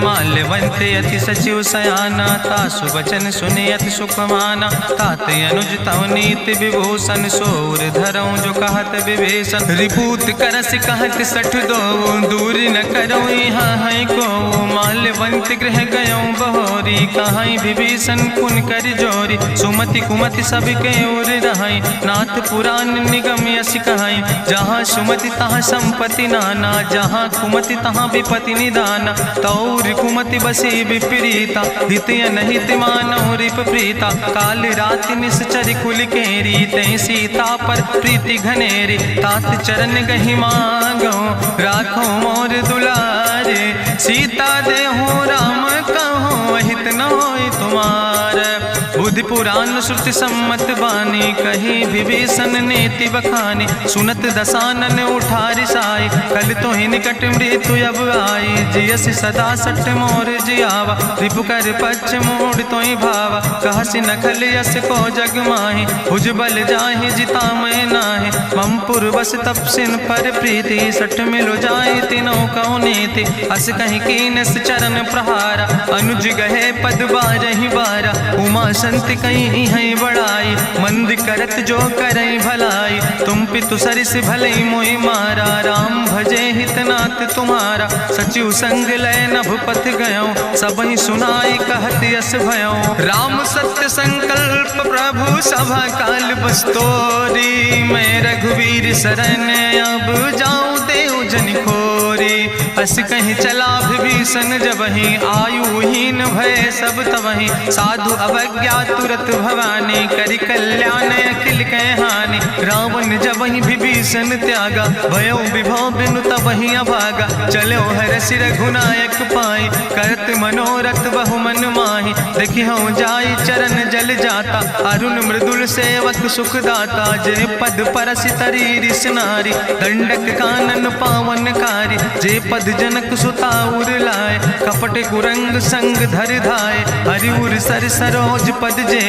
माल्यवंत अति सचिव सयाना तासु वचन सुनि अति सुख माना तात अनुज तव नीति विभूषण सोर धरऊँ जो कहत विभीषण रिपूत करस कहत सठ दो दूर न करऊँ यहाँ है को माल्यवंत गृह गयऊँ बहोरी कहाई विभीषण पुन कर जोरी सुमति कुमति सबके ओर रहाई नाथ पुराण निगम यश कहाई जहाँ सुमति तहाँ संपत्ति नाना जहाँ कुमति तहाँ विपति निदाना तौर कुमति बसी विपरीता हितय नहित मानव रिप प्रीता काल राति निश्चर कुल केरी तै सीता पर प्रीति घनेरी तात चरण गहि मांगो राखो मोर दुलारे सीता देहो राम कहो हित न होय तुम्हार बुद्धि पुराण श्रुति सम्मत बानी कही विभीषण नीति बखानी सुनत दसानन उठारी साई कल तो ही निकट मृत्यु अब आई जियस सदा सट मोर जियावा रिपु कर पक्ष मोड़ तो ही भावा कहसी नखल यस को जग माही भुज बल जाहि जिता मैं नाही मम पुरवस तपसिन पर प्रीति सठ मिलो जाए तीनों कौ नीति अस कहीं कीनस चरण प्रहारा अनुज गहे पद बारहि बारा उमा संत कहीं है बड़ाई मंद करत जो करई भलाई तुम पितु सरिस भलई मोहि मारा राम भजे हितनाथ तुम्हारा सचिव संग लय नभ पथ गयो सबहि सुनाई कहत यस भयो राम सत्य संकल्प प्रभु सभा काल बस्तोरी मैं रघुवीर शरण अब जाऊं देव जन खोरी अस कहीं चला विभीषण जबहि आयुहीन भय सब तबहि साधु अवज्ञा तुरत भवानी करि कल्याण अखिल कह हानि रावण जबहि विभीषण त्यागा भयो विभव बिनु तबहि अभागा चलो हरसि रघुनायक पाई करत मनोरथ बहु मन माहि देखियो जाई चरण जल जाता अरुण मृदुल सेवक सुख दाता जे पद परसि तरी रिस नारी दंडक कानन पावन कारी जे पद जनक सुताउर लाए कपट कुरंग संग धर धाय हरिउर सर सरोज पद जे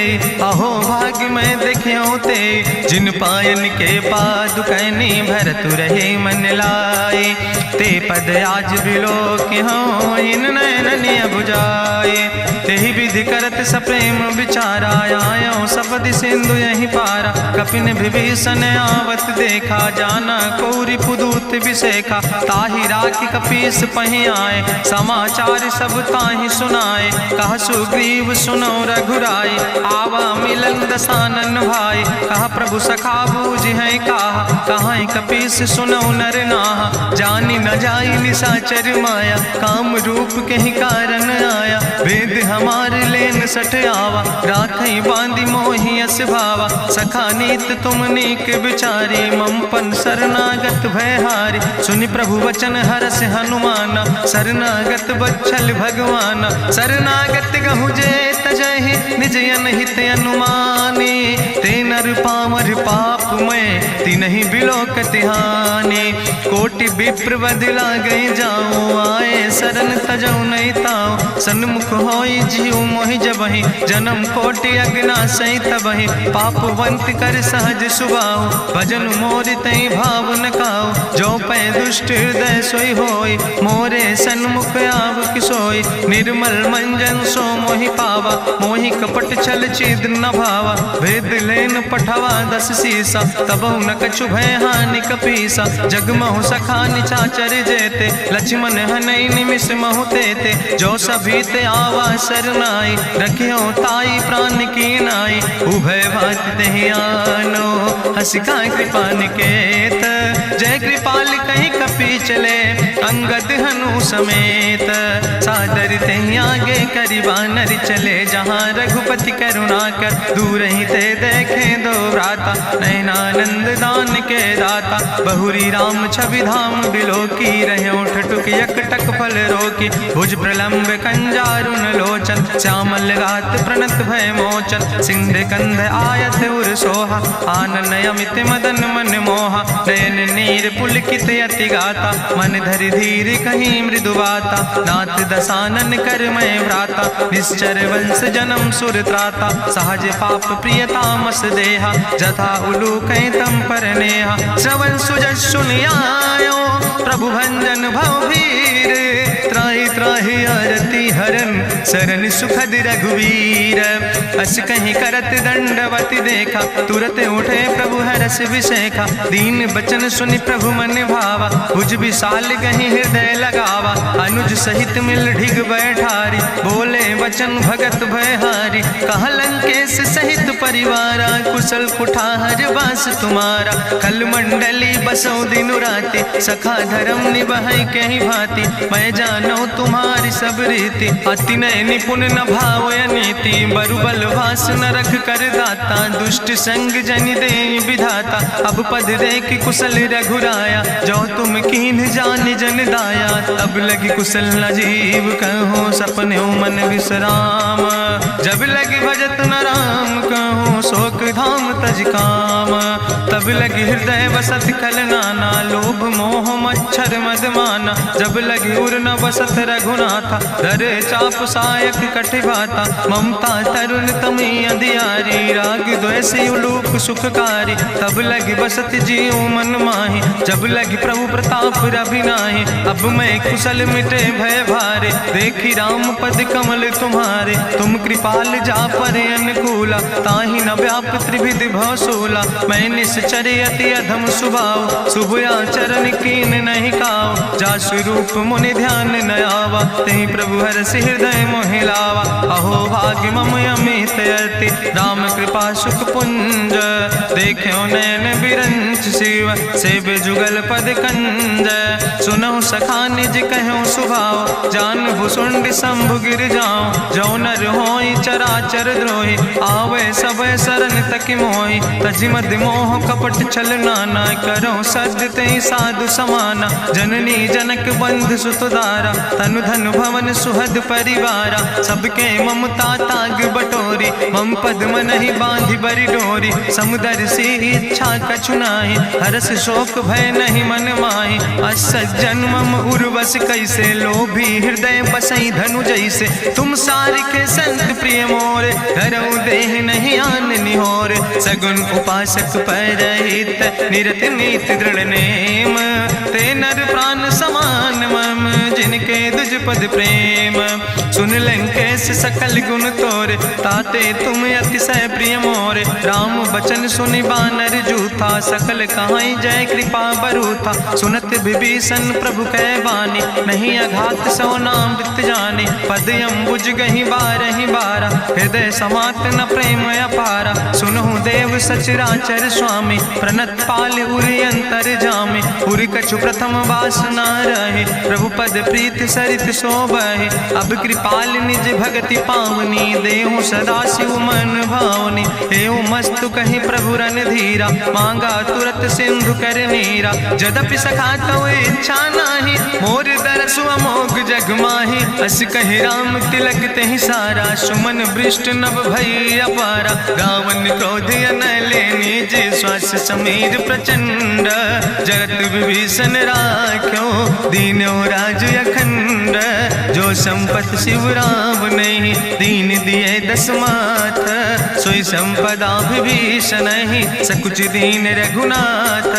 अहो भाग्य में देख्यो ते जिन पायन के पादु कहनी भरत रहे मन लाए ते पद आज बिलो के हो इन नयन बुझाए तेहि विधि करत सप्रेम विचारा आयो सपद सिंधु यही पारा कपिन विभीषण आवत देखा जाना कौरि पुदूत विशेखा ताहि राखी कपीस पहि आए समाचार सब ताहि सुनाए कहा सुग्रीव सुनो रघुराई आवा मिलन दसानन भाई कहा प्रभु सखा बूझ है कहा कपीस सुनो नर नाहा जानी न जाई निशाचर माया काम रूप के ही कारण आया वेद हमार लेन सठ आवा राखई बांधी मोहि अस भावा सखा नीत तुम नीक विचारी मम पन शरणागत भयहारी सुनि प्रभु वचन हरस हनुमान शरणागत बच्छल भगवान शरणागत गहु जे तजहि निज अनहित अनुमानी ते नर पामर पाप में तिनहि बिलोकत हानि कोटि विप्र बदला गई जाऊं आए शरण तजऊ नहीं ताऊ सन्मुख होई जीव मोहि जबहि जन्म कोटि अग्ना सही तबहि पापवंत कर सहज सुभाऊ भजन मोर तई भाव न काऊ जो पै दुष्ट हृदय सोई होई मोरे सन्मुख आव किसोई निर्मल मंजन सो मोहि पावा मोहि कपट छल छिद्र न भावा भेद लेन पठवा 10 सीसा तबहु न कछु भय हानि कपीसा जगमहु सखा निचाचर जेते लक्ष्मण हनई निमिष महु तेते जो सभी ते आवा शरनाई, रखियो ताई प्राण की नाई, उभय भात तहि आनो, हसिका कृपा निकेत, जय कृपाल कहीं कपि चले, अंगद हनु समेत, सादर तहि आगे करि बानर चले, जहाँ रघुपति करुणा कर, दूर ही ते देखे दो भ्राता, नयनानंद दान के दाता, बहुरी राम छवि धाम बिलोकी, रहे ठटुक यकटक फल रोकी, भुज प्रलंब कंजारुन लोचन, श्यामल गात प्रणत भय मोचन, सिंध कंध आयत उर सोहा, आनन अमित मदन मन मोहा, नयन नीर पुलकित यति गाता, मन धरि धीर कहीं मृदु बाता, नाथ दसानन कर मैं भ्राता, निश्चर वंश जन्म सुर त्राता, सहज पाप प्रिय तामस देहा, जथा उलूक तम पर नेहा, श्रवण सुजस सुनियायो, प्रभु भंजन भव भीर, त्राहि त्राहि आरती हरन, शरण सुखद रघुवीर, अस कहीं करत दंडवत देखा, तुरत उठे प्रभु हरस विशेखा, दीन बचन सुनि प्रभु मन भावा, भुज विशाल कहीं हृदय लगावा, अनुज सहित मिल ढिग बैठारी, बोले वचन भगत भयहारी, कहा लंकेश सहित परिवारा, कुशल कुठार वास तुम्हारा, कल मंडली बसो दिनु राति, सखा धर्म निभाई कहीं भांति, मैं जानो तुम्हारी सब रीति, अति नय निपुण न भाव नीति, बरुबल वास न रख कर दाता, दुष्ट संग जन दे विधाता, अब पद देख कुशल रघुराया, जो तुम कीन जान जन दाया, तब लगी कुशल न जीव कहो, सपने मन विश्राम, जब लगी भजत न राम कहो, शोक धाम तज काम, तब लगी हृदय बसत खल नाना, लोभ मोह मच्छर मदमाना, जब लगी उर न बसत रघुनाथा, धरे चाप सायक कटिभाता, ममता तरुण तमी अधियारी, राग द्वेषी उलूक सुखकारी, तब लगी बसत जीव मन माही, जब लगी प्रभु प्रताप रवि नाही, अब मैं कुशल मिटे भय भारे, देखी राम पद कमल तुम्हारे, तुम कृपाल जा पर अनुकूला, ताहि न व्याप त्रिविध भवसूला, मैं निश्चर अति अधम सुभाव, शुभ आचरण कीन नहीं काव, जा स्वरूप मुनि ध्यान न आवा, तेहि प्रभु हरसि हृदय मोहि लावा, अहो भाग्य मम अमित अति, राम कृपा सुख पुंज, देखो नयन बिरंच शिव, सेव जुगल पद कंज, सुनहु सखा निज कहूँ सुभाव, जान भुसुंड शंभु गिर जाऊं, जो नर होई चराचर द्रोही, आवे सब शरण तक मोहि, तजि मद मोह कपट छल नाना, करो सद तेहि साधु समाना, जननी जनक बंधु सुतदारा, तनु धन भवन सुहद परिवारा, सबके ममता ताग बटोरी, मम पद मन ही बांधि बरि डोरी, समुदर सी इच्छा कछु नाही, हरस शोक भय नहीं मन माही, असज्जन मम उर्वश कैसे, लोभी हृदय बसई धनु जैसे, तुम सारिके संत प्रिय मोरे, धरऊ देह नहीं आन निहोर, सगुन उपासक परहित, निरत नीति दृढ़ नेम, ते नर प्राण समान मम, जिनके दुज पद प्रेम, सुन लंकेश सकल गुण तोरे, ताते तुम अतिशय प्रिय मोरे, राम बचन सुनि बानर जूथा, सकल कहाई जय कृपा बरूथा, सुनत विभीषण प्रभु कै बानी, नहीं अघात सो नाम वित जानी, पद अम्बुज गहि बारहि बारा, हृदय समात न प्रेम अपारा, सुनहु देव सचराचर स्वामी, प्रणत पाल उरि अंतर जामी, उरि कछु प्रथम वासना रहे, प्रभु पद प्रीत सरित शोभहि, अब कृपाल निज भगति पावनी, देहु सदा शिव मन भावनी, एवं मस्तु कहि प्रभु रन धीरा, मांगा तुरत सिंधु कर नीरा, जदपि सखा तव इच्छा नाही, मोर दरसु अमोघ जग माही, अस कहि राम तिलक तेहि सारा, सुमन वृष्ट नभ भई अपारा, गावन क्रोध अनले निज, श्वास समीर प्रचंड, जगत विभीषण राख्यो, दीनो राज अखंड, जो संपत शिव राम नहीं, दीन दिए दस माथ, सोई संपदा विभीषण नहीं, सकुच दीन रघुनाथ,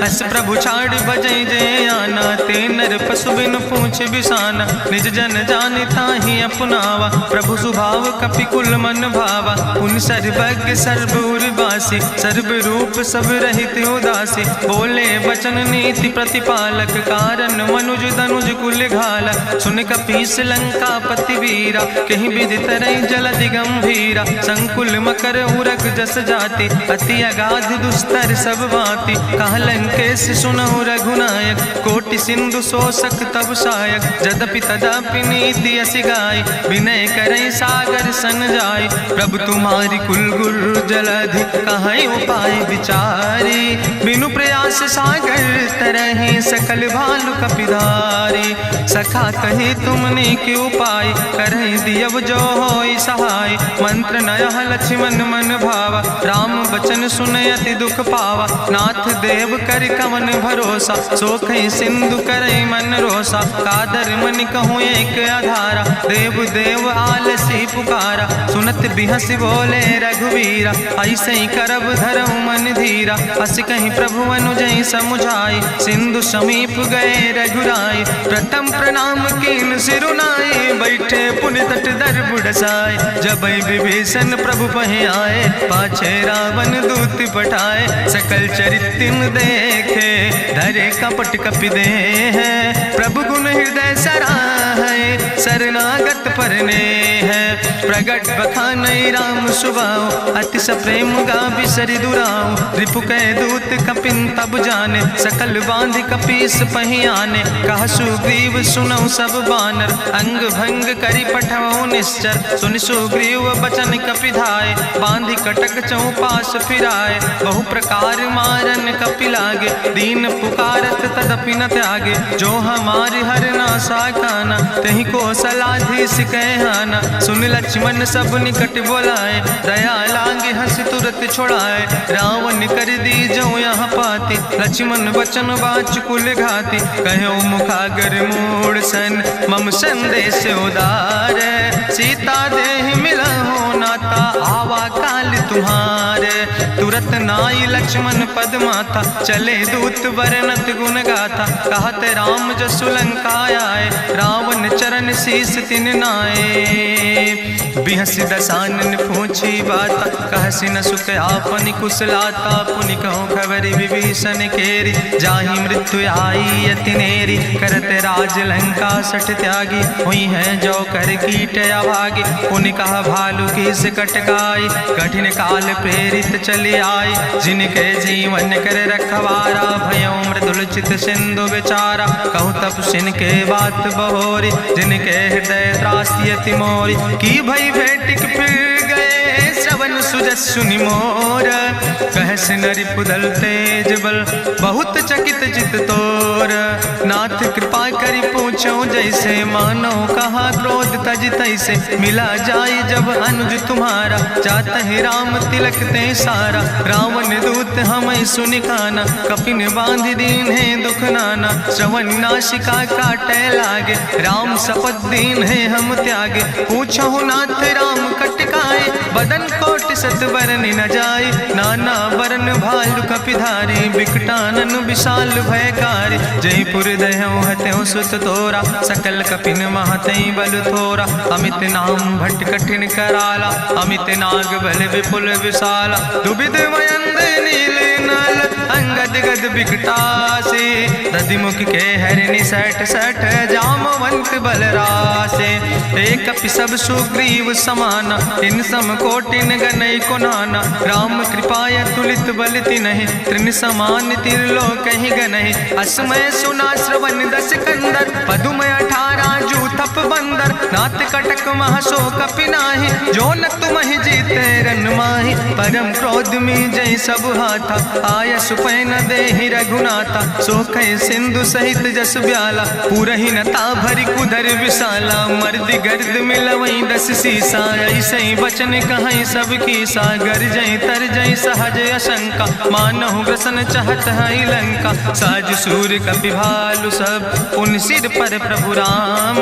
अस प्रभु छाड़ बजै जय आना, ते नर पशु बिनु पूछ बिसाना, निज जन जाने ताहि अपनावा। प्रभु स्वभाव कपि कुल मन भावा, पुन सर्वज्ञ सर्व उर्वासी, सर्व रूप सब रहित उदासी। बोले बचन नीति प्रतिपालक, कारण मनुज तनुज कुल घाला। सुन कपीस लंका पति वीरा, कहीं विधि तरई जलधि गंभीरा। संकुल मकर उरग जस जाति, अति अगाध दुस्तर सब भांति। कहा लंकेश सुनहु रघुनायक, कोटि सिंधु शोषक तब सायक। जदपि तदपि नीति असि गाय, विनय करई सागर सन जाय। प्रभु तुम्हारी कुल गुरु जलधि, कहीं उपाय विचारी। बिनु प्रयास सागर तरहि, सकल भालु कपिधारी। सखा कही तुमने के उपाय, करहि दियव जो होई सहाय। मंत्र नयह लक्ष्मण मन भावा, राम बचन सुनयति दुख पावा। नाथ देव कर कवन भरोसा, सोखई सिंधु करई मन रोसा। कादर मन कहूँ एक आधारा, देव देव आलसी पुकारा। सुनत बिहसी बोले रघुवीरा, ऐसे ही करब धरऊ मन धीरा। अस कहीं प्रभु अनुजई समुझाई, सिंधु समीप गए रघुराई। प्रथम प्रणाम कीन सिरुनाई, बैठे पुनि तट दर बुढ़साए। जब विभीषण प्रभु पहे आए, पाछे रावण दूत पठाए। सकल चरित्र देखे, धरे कपट कपि दे है। प्रभु गुण हृदय सराहै, शरणागत परने है। प्रगट बखानई राम सुभाओ, अति सप्रेम गावि सरि दुराओ। रिपु कह दूत कपिन तब जाने, सकल बांध कपीस पहि आने। कहा सुग्रीव सुनौ सब बानर, अंग भंग करि पठवौ निश्चर। सुनि सुग्रीव बचन कपिधाय, बांधि कटक चौपास फिराए। बहु प्रकार मारन कपि लागे, दीन पुकारत तदपि न त्यागे। जो हमारि हर नासा खाना, तहि को सलाधीस कहना। सुन लक्ष्मण सब निकट बोलाए, दया लागे हंस तुरत छोड़ाए। रावण कर दी जो यहाँ पाती, लक्ष्मण बचन बाच कुल घाती। कहो मुखागर मूड़ सन, मम संदेश उदार। सीता देह मिलहु नाता, आवा काल तुम्हारे। तुरत नाई लक्ष्मण पद माथा, चले दूत वर्णत गुण गाथा। कहत राम जसु लंका आए, रावण चरण शीस तिन नाए। बिहसी दसानन पूछी बात, कहसी न सुख आपन कुशलाता। पुनि कहूँ खबर विभीषण केरी, जाहि मृत्यु आई अति नेरी। करत राज लंका सठ त्यागी, हुई है जो कर कीट अभागी। पुनि कहा भालू किस कटकाई, कठिन काल प्रेरित चले आई। जिनके जीवन कर रखवारा, भयो मृदुल चित सिंधु बेचारा। कहूँ तप सिन के बात बहोरी, जिनके हृदय त्रासियति मोरी। की भई भेटिक फिर गए, श्रवण सुजस सुनि मोर। कहस नरि पुदल तेज बल, बहुत चकित चित तोर। नाथ कृपा करि पूछो जैसे, मानो कहा क्रोध तज तैसे। मिला जाय जब अनुज तुम्हारा, जातहि राम तिलक ते सारा। रावण दूत हमें सुनि काना, कपिन बांध दीन है दुख नाना। श्रवण नासिका काटे लागे, राम शपथ दीन है हम त्यागे। पूछो नाथ राम कटकाए, बदन कोट सत बरन न जाए। नाना बरन भालु कपिधारी, बिकटानन विशाल भयकारी। जयपुर दह्यों हत्यों सुत तोरा, सकल कपिन महतई बल थोरा। अमित नाम भट्ट कठिन कराला, अमित नाग बल विपुल विशाला। दुबिद मयंद नील नल, अंगद गद बिकटासे। दधिमुख के हरिणि सठ सठ, जामवंत बलरासे। एक कपि सब सुग्रीव समाना, इन सम कोटिन गनई को नाना। राम कृपाय तुलित बल तिनहि, त्रिन समान तिरलोक ही गनहि। असमय सुना श्रवण दस कंदर, पदुम 18 जू थप बंदर। नाथ कटक महसो कपि नाही, जो न तुमहि जीते रन माहि। परम क्रोध में जय सब हाथा, आय सुपैन देहि रघुनाथा। सोखै सिंधु सहित जस ब्याला, पूरहि नता भरि कुधर विशाला। मर्द गर्द मिलवई 10 सीसा, ऐसे बचन कहई सब कीसा। गर जय तर जय सहज अशंका, मानहु ग्रसन चाहत है लंका। साज सूर कपि भालु सब, उन सिर पर प्रभु राम।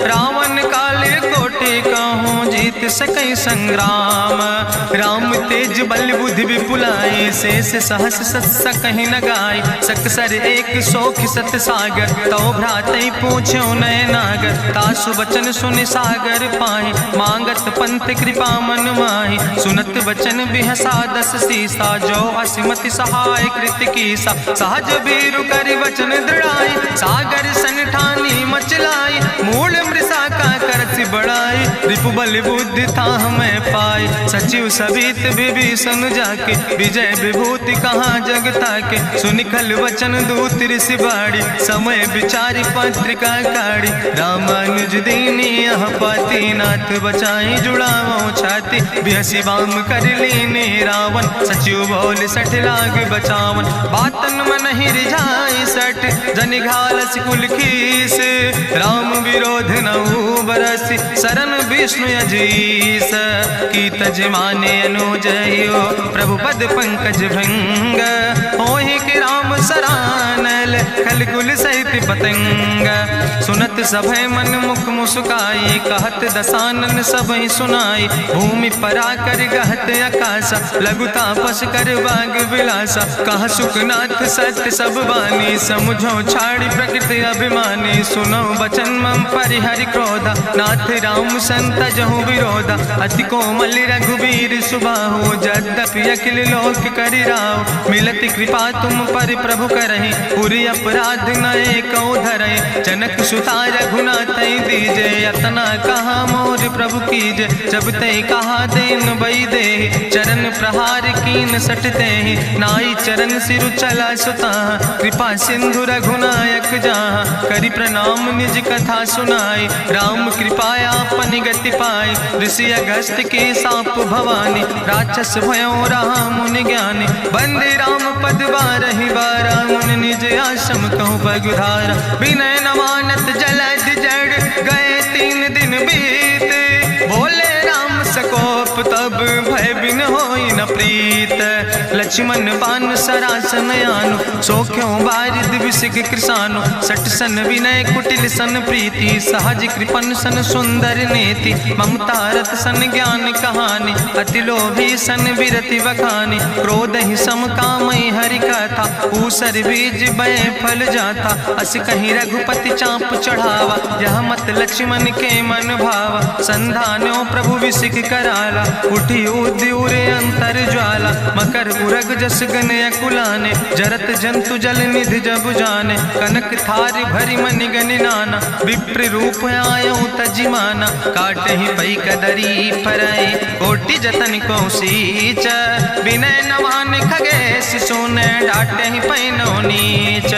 रावण काले कोटि बाटे कहूँ जीत सकै संग्राम। राम तेज बल बुद्धि विपुलाई, शेष सहस सत सकहि न गाय। सकसर एक सोख सत सागर, तो भ्रातै पूछ्यो नय नागर। तासु वचन सुनि सागर पाहि, मांगत पंथ कृपा मन माहि। सुनत वचन बिहसा दस सीसा, जो असिमति सहाय कृत कीसा। सहज बीरु कर वचन दृढ़ाई, सागर सन ठानी मचलाई। मूल मृषा का करत बढ़ाई, रिपु बल बुद्धि था हमें पाई। सचिव सबित विभीषण जाके, विजय विभूति कहाँ जगता के। सुनिखल वचन दूत ऋषि बाड़ी, समय विचारि पत्रिका काढ़ी। रामानुज दीनी यह पाती, नाथ बचाई जुड़ावो छाती। बिहसी बाम कर लीने रावण, सचिव बोल सठ लाग बचावन। बातन मन ही रिझाई सठ, जनि घालस कुल खीस। राम विरोध नहु बरसि, शरण विष्णु अजीस। की तज माने अनुजयो, प्रभु पद पंकज भंग। होहि कि राम सरानल, खल कुल सहित पतंग। सुनत सभय मन मुख मुस्काई, कहत दसानन सबहि सुनाई। भूमि परा कर गहत आकाशा, लघु तापस कर बाग विलासा। कहा सुखनाथ सत्य सब बानी, समुझो छाड़ी प्रकृति अभिमानी। सुनो वचन मम परिहरि क्रोधा, नाथ राम संत जहु विरोधा। अति कोमल रघुबीर सुबाहु, यद्यपि अखिल लोक करि राव। मिलति कृपा तुम पर प्रभु करहि, पुरि अपराध न एको धरहि। जनक सुता रघुनाथ दीजे, यतना कहा मोर प्रभु कीजे। जब ते कहा देन बई दे, चरण प्रहार कीन सटते। नाई चरण सिरु चला सुता, कृपा सिंधु रघुनायक जहाँ। करि प्रणाम निज कथा सुनाई, राम कृपाया अपनी गति पाई। ऋषि अगस्त के साप भवानी, राक्षस भयो रहा मुनि ज्ञानी। बंदे राम पद बारहि बारा, मुनि निज आश्रम कहूँ पगुधारा। विनय न मानत जलद जड़, गए 3 दिन बीते। बोले राम सकोप तब, भय बिन होई न प्रीत। लक्ष्मण बान सरासन यानु, सोख्यों बारिद विसिक कृसानु। सट सन विनय कुटिल सन प्रीति, सहज कृपन सन सुंदर नीति। ममता रत सन ज्ञान कहानी, अति लोभी सन विरति बखानी। क्रोध ही सम कामई हरि कथा, ऊसर बीज बय फल जाता। अस कहीं रघुपति चाप चढ़ावा, यह मत लक्ष्मण के मन भावा। संधान्यो प्रभु विसिक कराला, उठी उद्यूरे अंतर ज्वाला। मकर उरग जस गन अकुलाने, जरत जंतु जल निधि जब जाने। कनक थार भरी मनि गनि नाना, विप्र रूप आयो तजिमाना। काटे ही पई कदरी फरई, कोटि जतन को सींच। विनय न मान खगेश सोने, डाटे ही पैनो नीच।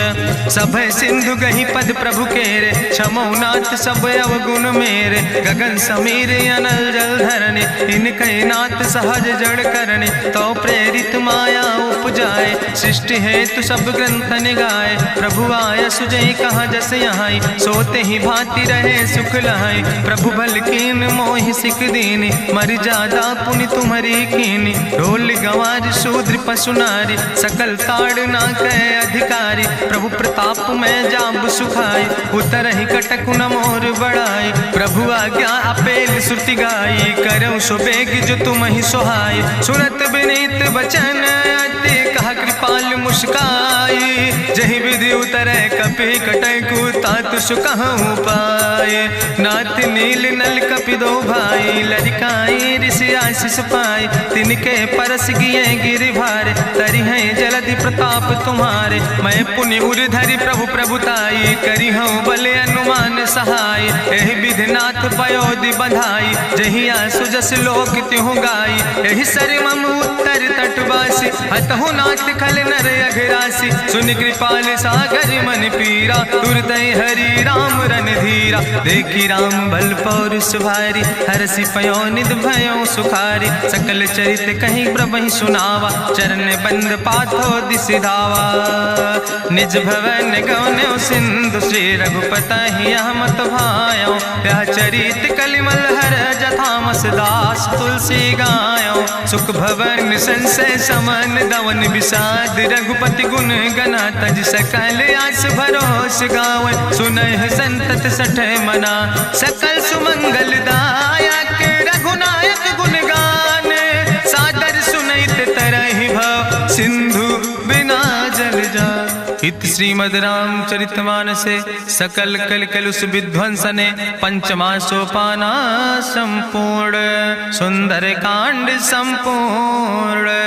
सब सिंधु गही पद प्रभु केरे, क्षमो नाथ सब अवगुण मेरे। गगन समीर अनल जल धरने, इनके नाथ सहज जड़ करने। तो प्रेरित माया उपजाए, सृष्टि हेतु सब ग्रंथ निगाए। प्रभु आय सुजय कहा जस यहाँ, सोते ही भांति रहे सुख लहाई। प्रभु भल कीन मोहि सिख दीनी, मर जादा पुनि तुम्हारी कीनी। ढोल गंवार शूद्र पशु नारी, सकल ताड़ ना कहे अधिकारी। प्रभु प्रताप में जाब सुखाई, उतर ही कटक न मोर बढ़ाई। प्रभु आज्ञा अपेल श्रुति गाई, करऊँ सुबेग जो तुम ही सुहाई। सुनत विनीत वचन अति, कहा कृपाल मुस्काई। जही विधि उतरे कपि कटकु, तातु सुकहु पाए। नाथ नील नल कपि दो भाई, लरिकाई ऋषि आशीष पाए। तिनके परस गिए गिरि भारे, तरि है जलधि प्रताप तुम्हारे। मैं पुनि उर धरि प्रभु प्रभुताई, करी हूँ बल अनुमान सहाय। एहि विधि नाथ पयोधि बधाई, जही आसु जस लोक त्यों गाई। एहि सर मम उत्तर तटवासी, हतहु नाथ खल नर अघरासी। सुनि कृपाल सागर मन पीरा, तुरत हरि राम रन धीरा। देखी राम बल पौरुष भारी, हरसि पयो निध भयो सुखारी। सकल चरित कहीं प्रभु सुनावा, चरण बंद पाथो दिस धावा। निज भवन गौन्यो सिंधु, श्री रघुपति यह मत भायो। यह चरित कलिमल हर जथामस दास, तुलसी गायो। सुख भवन संसय समन, दवन विषाद रघुपति गुण गना तज सकल आस भरोस गावे सुनहि संतत सठ मना सकल सुमंगल दायक रघुनायक गुण गाने सादर सुनैत तरहि भव सिंधु बिना जल जा। इत श्रीमद् रामचरितमानसे सकल कल कलुष विध्वंसने पंचमा सोपाना संपूर्ण सुंदर कांड संपूर्ण।